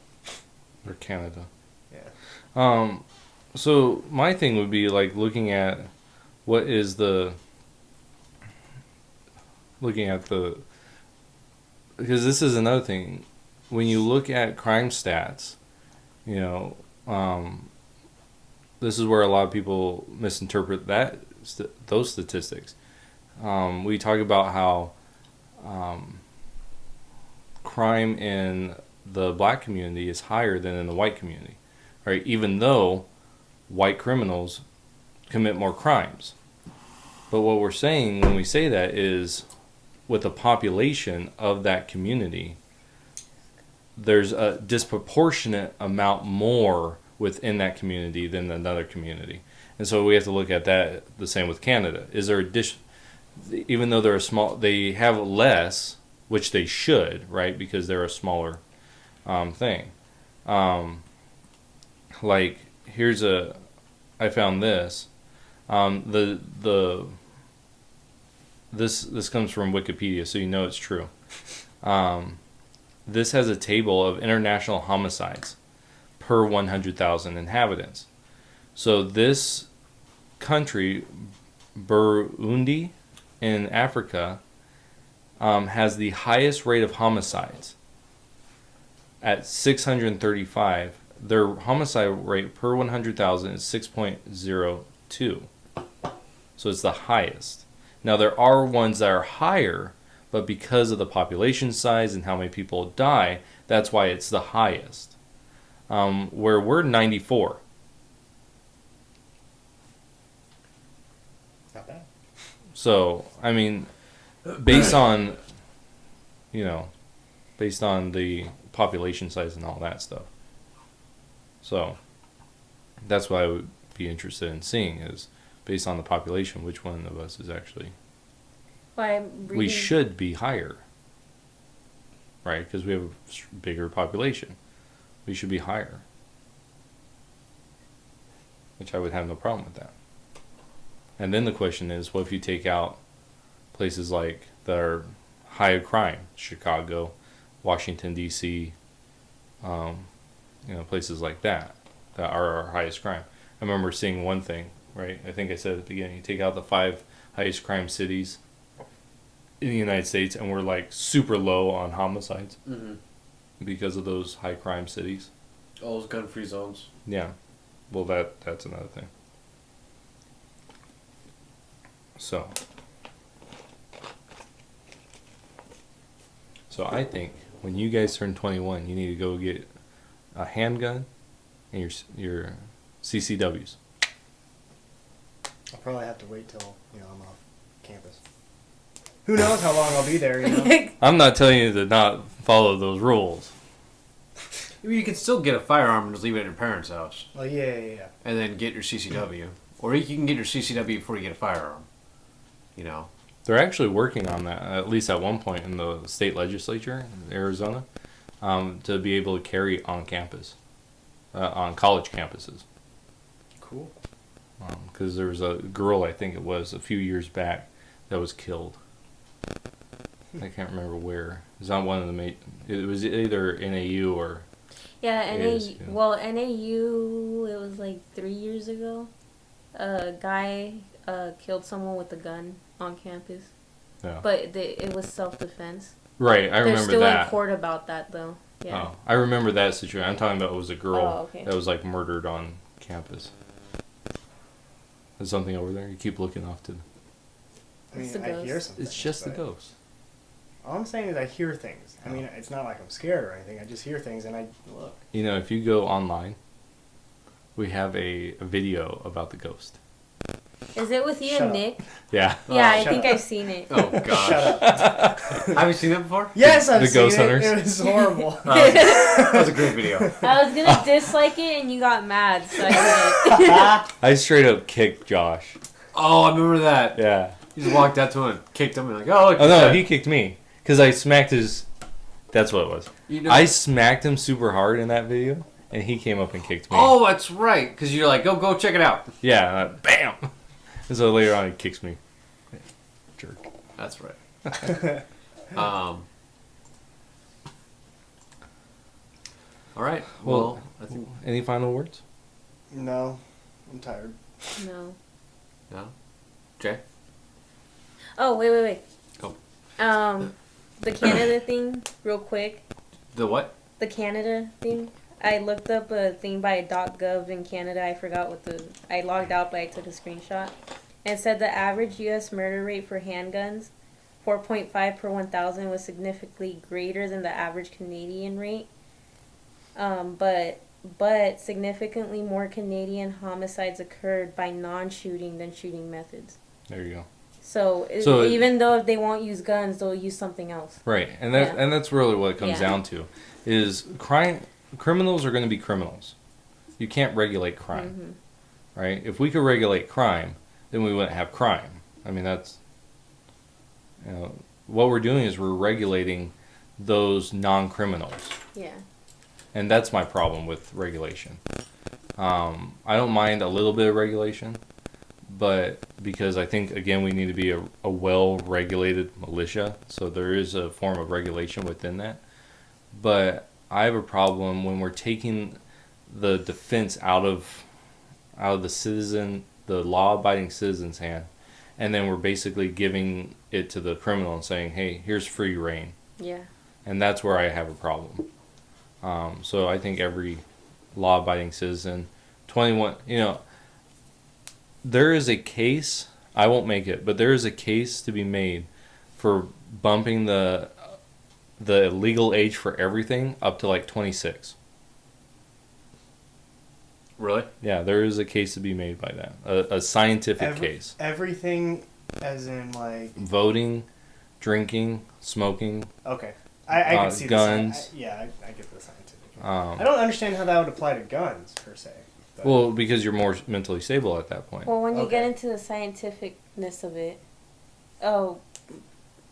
Or Canada. Yeah. So my thing would be like looking at because this is another thing. When you look at crime stats, this is where a lot of people misinterpret those statistics. We talk about how crime in the black community is higher than in the white community, right? Even though white criminals commit more crimes. But what we're saying when we say that is, with the population of that community, there's a disproportionate amount more within that community than another community. And so we have to look at that the same with Canada. Is there even though they're a small, they have less, which they should, right? Because they're a smaller thing. Like I found this. This comes from Wikipedia, so you know it's true. This has a table of international homicides per 100,000 inhabitants. So this country, Burundi in Africa, has the highest rate of homicides at 635. Their homicide rate per 100,000 is 6.02. So it's the highest. Now there are ones that are higher, but because of the population size and how many people die, that's why it's the highest. Where we're 94. Not bad. So, I mean, based on, you know, based on the population size and all that stuff. So, that's what I would be interested in seeing is based on the population, which one of us is actually. We should be higher, right? Because we have a bigger population. We should be higher. Which I would have no problem with that. And then the question is, what if you take out places like that are high crime, Chicago, Washington D.C., places like that are our highest crime. I remember seeing one thing, right? I think I said at the beginning, you take out the 5 highest crime cities in the United States, and we're like super low on homicides because of those high crime cities. All those gun-free zones. Yeah. Well, that's another thing. So I think when you guys turn 21, you need to go get a handgun and your CCWs. I'll probably have to wait till I'm off campus. Who knows how long I'll be there? You know? I'm not telling you to not follow those rules. You can still get a firearm and just leave it at your parents' house. Well, yeah. And then get your CCW. Or you can get your CCW before you get a firearm. You know? They're actually working on that, at least at one point in the state legislature in Arizona, to be able to carry on campus, on college campuses. Cool. Because there was a girl, I think it was, a few years back that was killed. I can't remember where. It was on one of the it was either NAU or... Yeah, NAU. Well, NAU, it was like 3 years ago. A guy killed someone with a gun on campus. Yeah. But it was self-defense. Right, I remember that. They're still in court about that, though. Yeah. Oh, I remember that situation. I'm talking about it was a girl okay. that was like murdered on campus. There's something over there. You keep looking off to. I mean, It's the I hear ghost. something. It's just the ghost. All I'm saying is I hear things. I mean, it's not like I'm scared or anything. I just hear things and I look. You know, if you go online, we have a video about the ghost. Is it with you Shut and up. Nick? Yeah. Yeah, I shut think up. I've seen it. Oh, gosh. Shut up. Have you seen that before? Yes, I've The seen Ghost it. Hunters? It was horrible. That was a great video. I was gonna dislike it and you got mad, so I didn't. I straight up kicked Josh. Oh, I remember that. Yeah. You just walked up to him and kicked him and like, oh, look. Oh, no, he kicked me. Because I smacked his... That's what it was. You know, I smacked him super hard in that video, and he came up and kicked me. Oh, that's right. Because you're like, go check it out. Yeah, bam! And so later on, he kicks me. Jerk. That's right. All right. Well, I think... Any final words? No, I'm tired. No. No? Jay? Oh, wait. Oh. The Canada thing, real quick. The what? The Canada thing. I looked up a thing by .gov in Canada. I forgot I logged out, but I took a screenshot. And it said the average U.S. murder rate for handguns, 4.5 per 1,000, was significantly greater than the average Canadian rate. But significantly more Canadian homicides occurred by non-shooting than shooting methods. There you go. So even though if they won't use guns, they'll use something else. Right, and that's really what it comes down to, is criminals are going to be criminals. You can't regulate crime, right? If we could regulate crime, then we wouldn't have crime. I mean, that's, what we're doing is we're regulating those non-criminals. Yeah. And that's my problem with regulation. I don't mind a little bit of regulation, but because I think, again, we need to be a well-regulated militia, so there is a form of regulation within that. But I have a problem when we're taking the defense out of the law-abiding citizen's hand, and then we're basically giving it to the criminal and saying, hey, here's free reign. Yeah. And that's where I have a problem. So I think every law-abiding citizen, 21, there is a case, I won't make it, but there is a case to be made for bumping the legal age for everything up to like 26. Really? Yeah, there is a case to be made by that. A scientific case. Everything As in, like... Voting, drinking, smoking. Okay. I can see guns. I get the scientific. I I don't understand how that would apply to guns, per se. But. Well, because you're more mentally stable at that point. Well, when you get into the scientificness of it,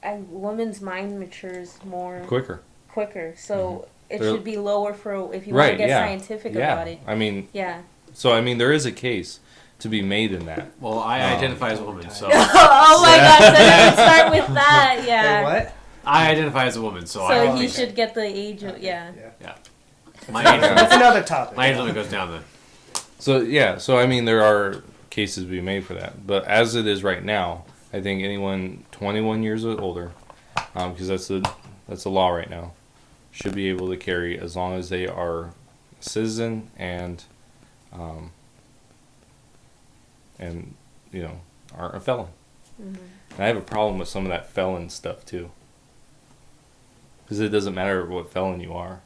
women's mind matures more... Quicker. So it should be lower for if you want to get scientific about it. I mean... Yeah. So, I mean, there is a case to be made in that. Well, I identify as a woman, so... Oh my gosh, so you can start with that, yeah. Wait, what? I identify as a woman, so So I... he should get the age of... Yeah. My age That's another topic. My age limit goes down then. So, yeah. So, I mean, there are cases to be made for that. But as it is right now, I think anyone 21 years or older, because that's the law right now, should be able to carry as long as they are a citizen and you know, aren't a felon. Mm-hmm. And I have a problem with some of that felon stuff too, because it doesn't matter what felon you are.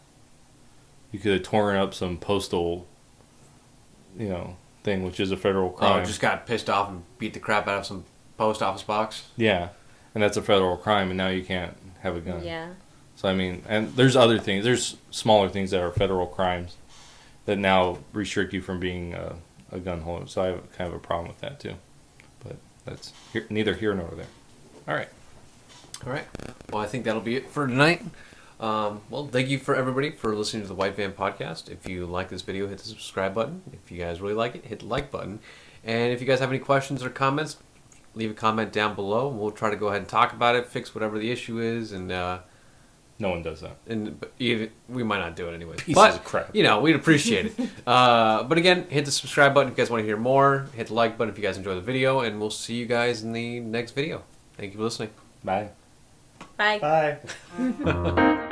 You could have torn up some postal, you know, thing, which is a federal crime. Oh, just got pissed off and beat the crap out of some post office box. Yeah, and that's a federal crime, and now you can't have a gun. Yeah. So, I mean, and there's other things. There's smaller things that are federal crimes that now restrict you from being a gun holder. So I have kind of a problem with that, too. But that's neither here nor there. All right. Well, I think that'll be it for tonight. Well, thank you for everybody for listening to the White Van Podcast. If you like this video, hit the subscribe button. If you guys really like it, hit the like button. And if you guys have any questions or comments, leave a comment down below. We'll try to go ahead and talk about it, fix whatever the issue is, and... no one does that. But even, we might not do it anyway. Pieces but, of crap. You know, we'd appreciate it. But again, hit the subscribe button if you guys want to hear more. Hit the like button if you guys enjoy the video. And we'll see you guys in the next video. Thank you for listening. Bye. Bye. Bye.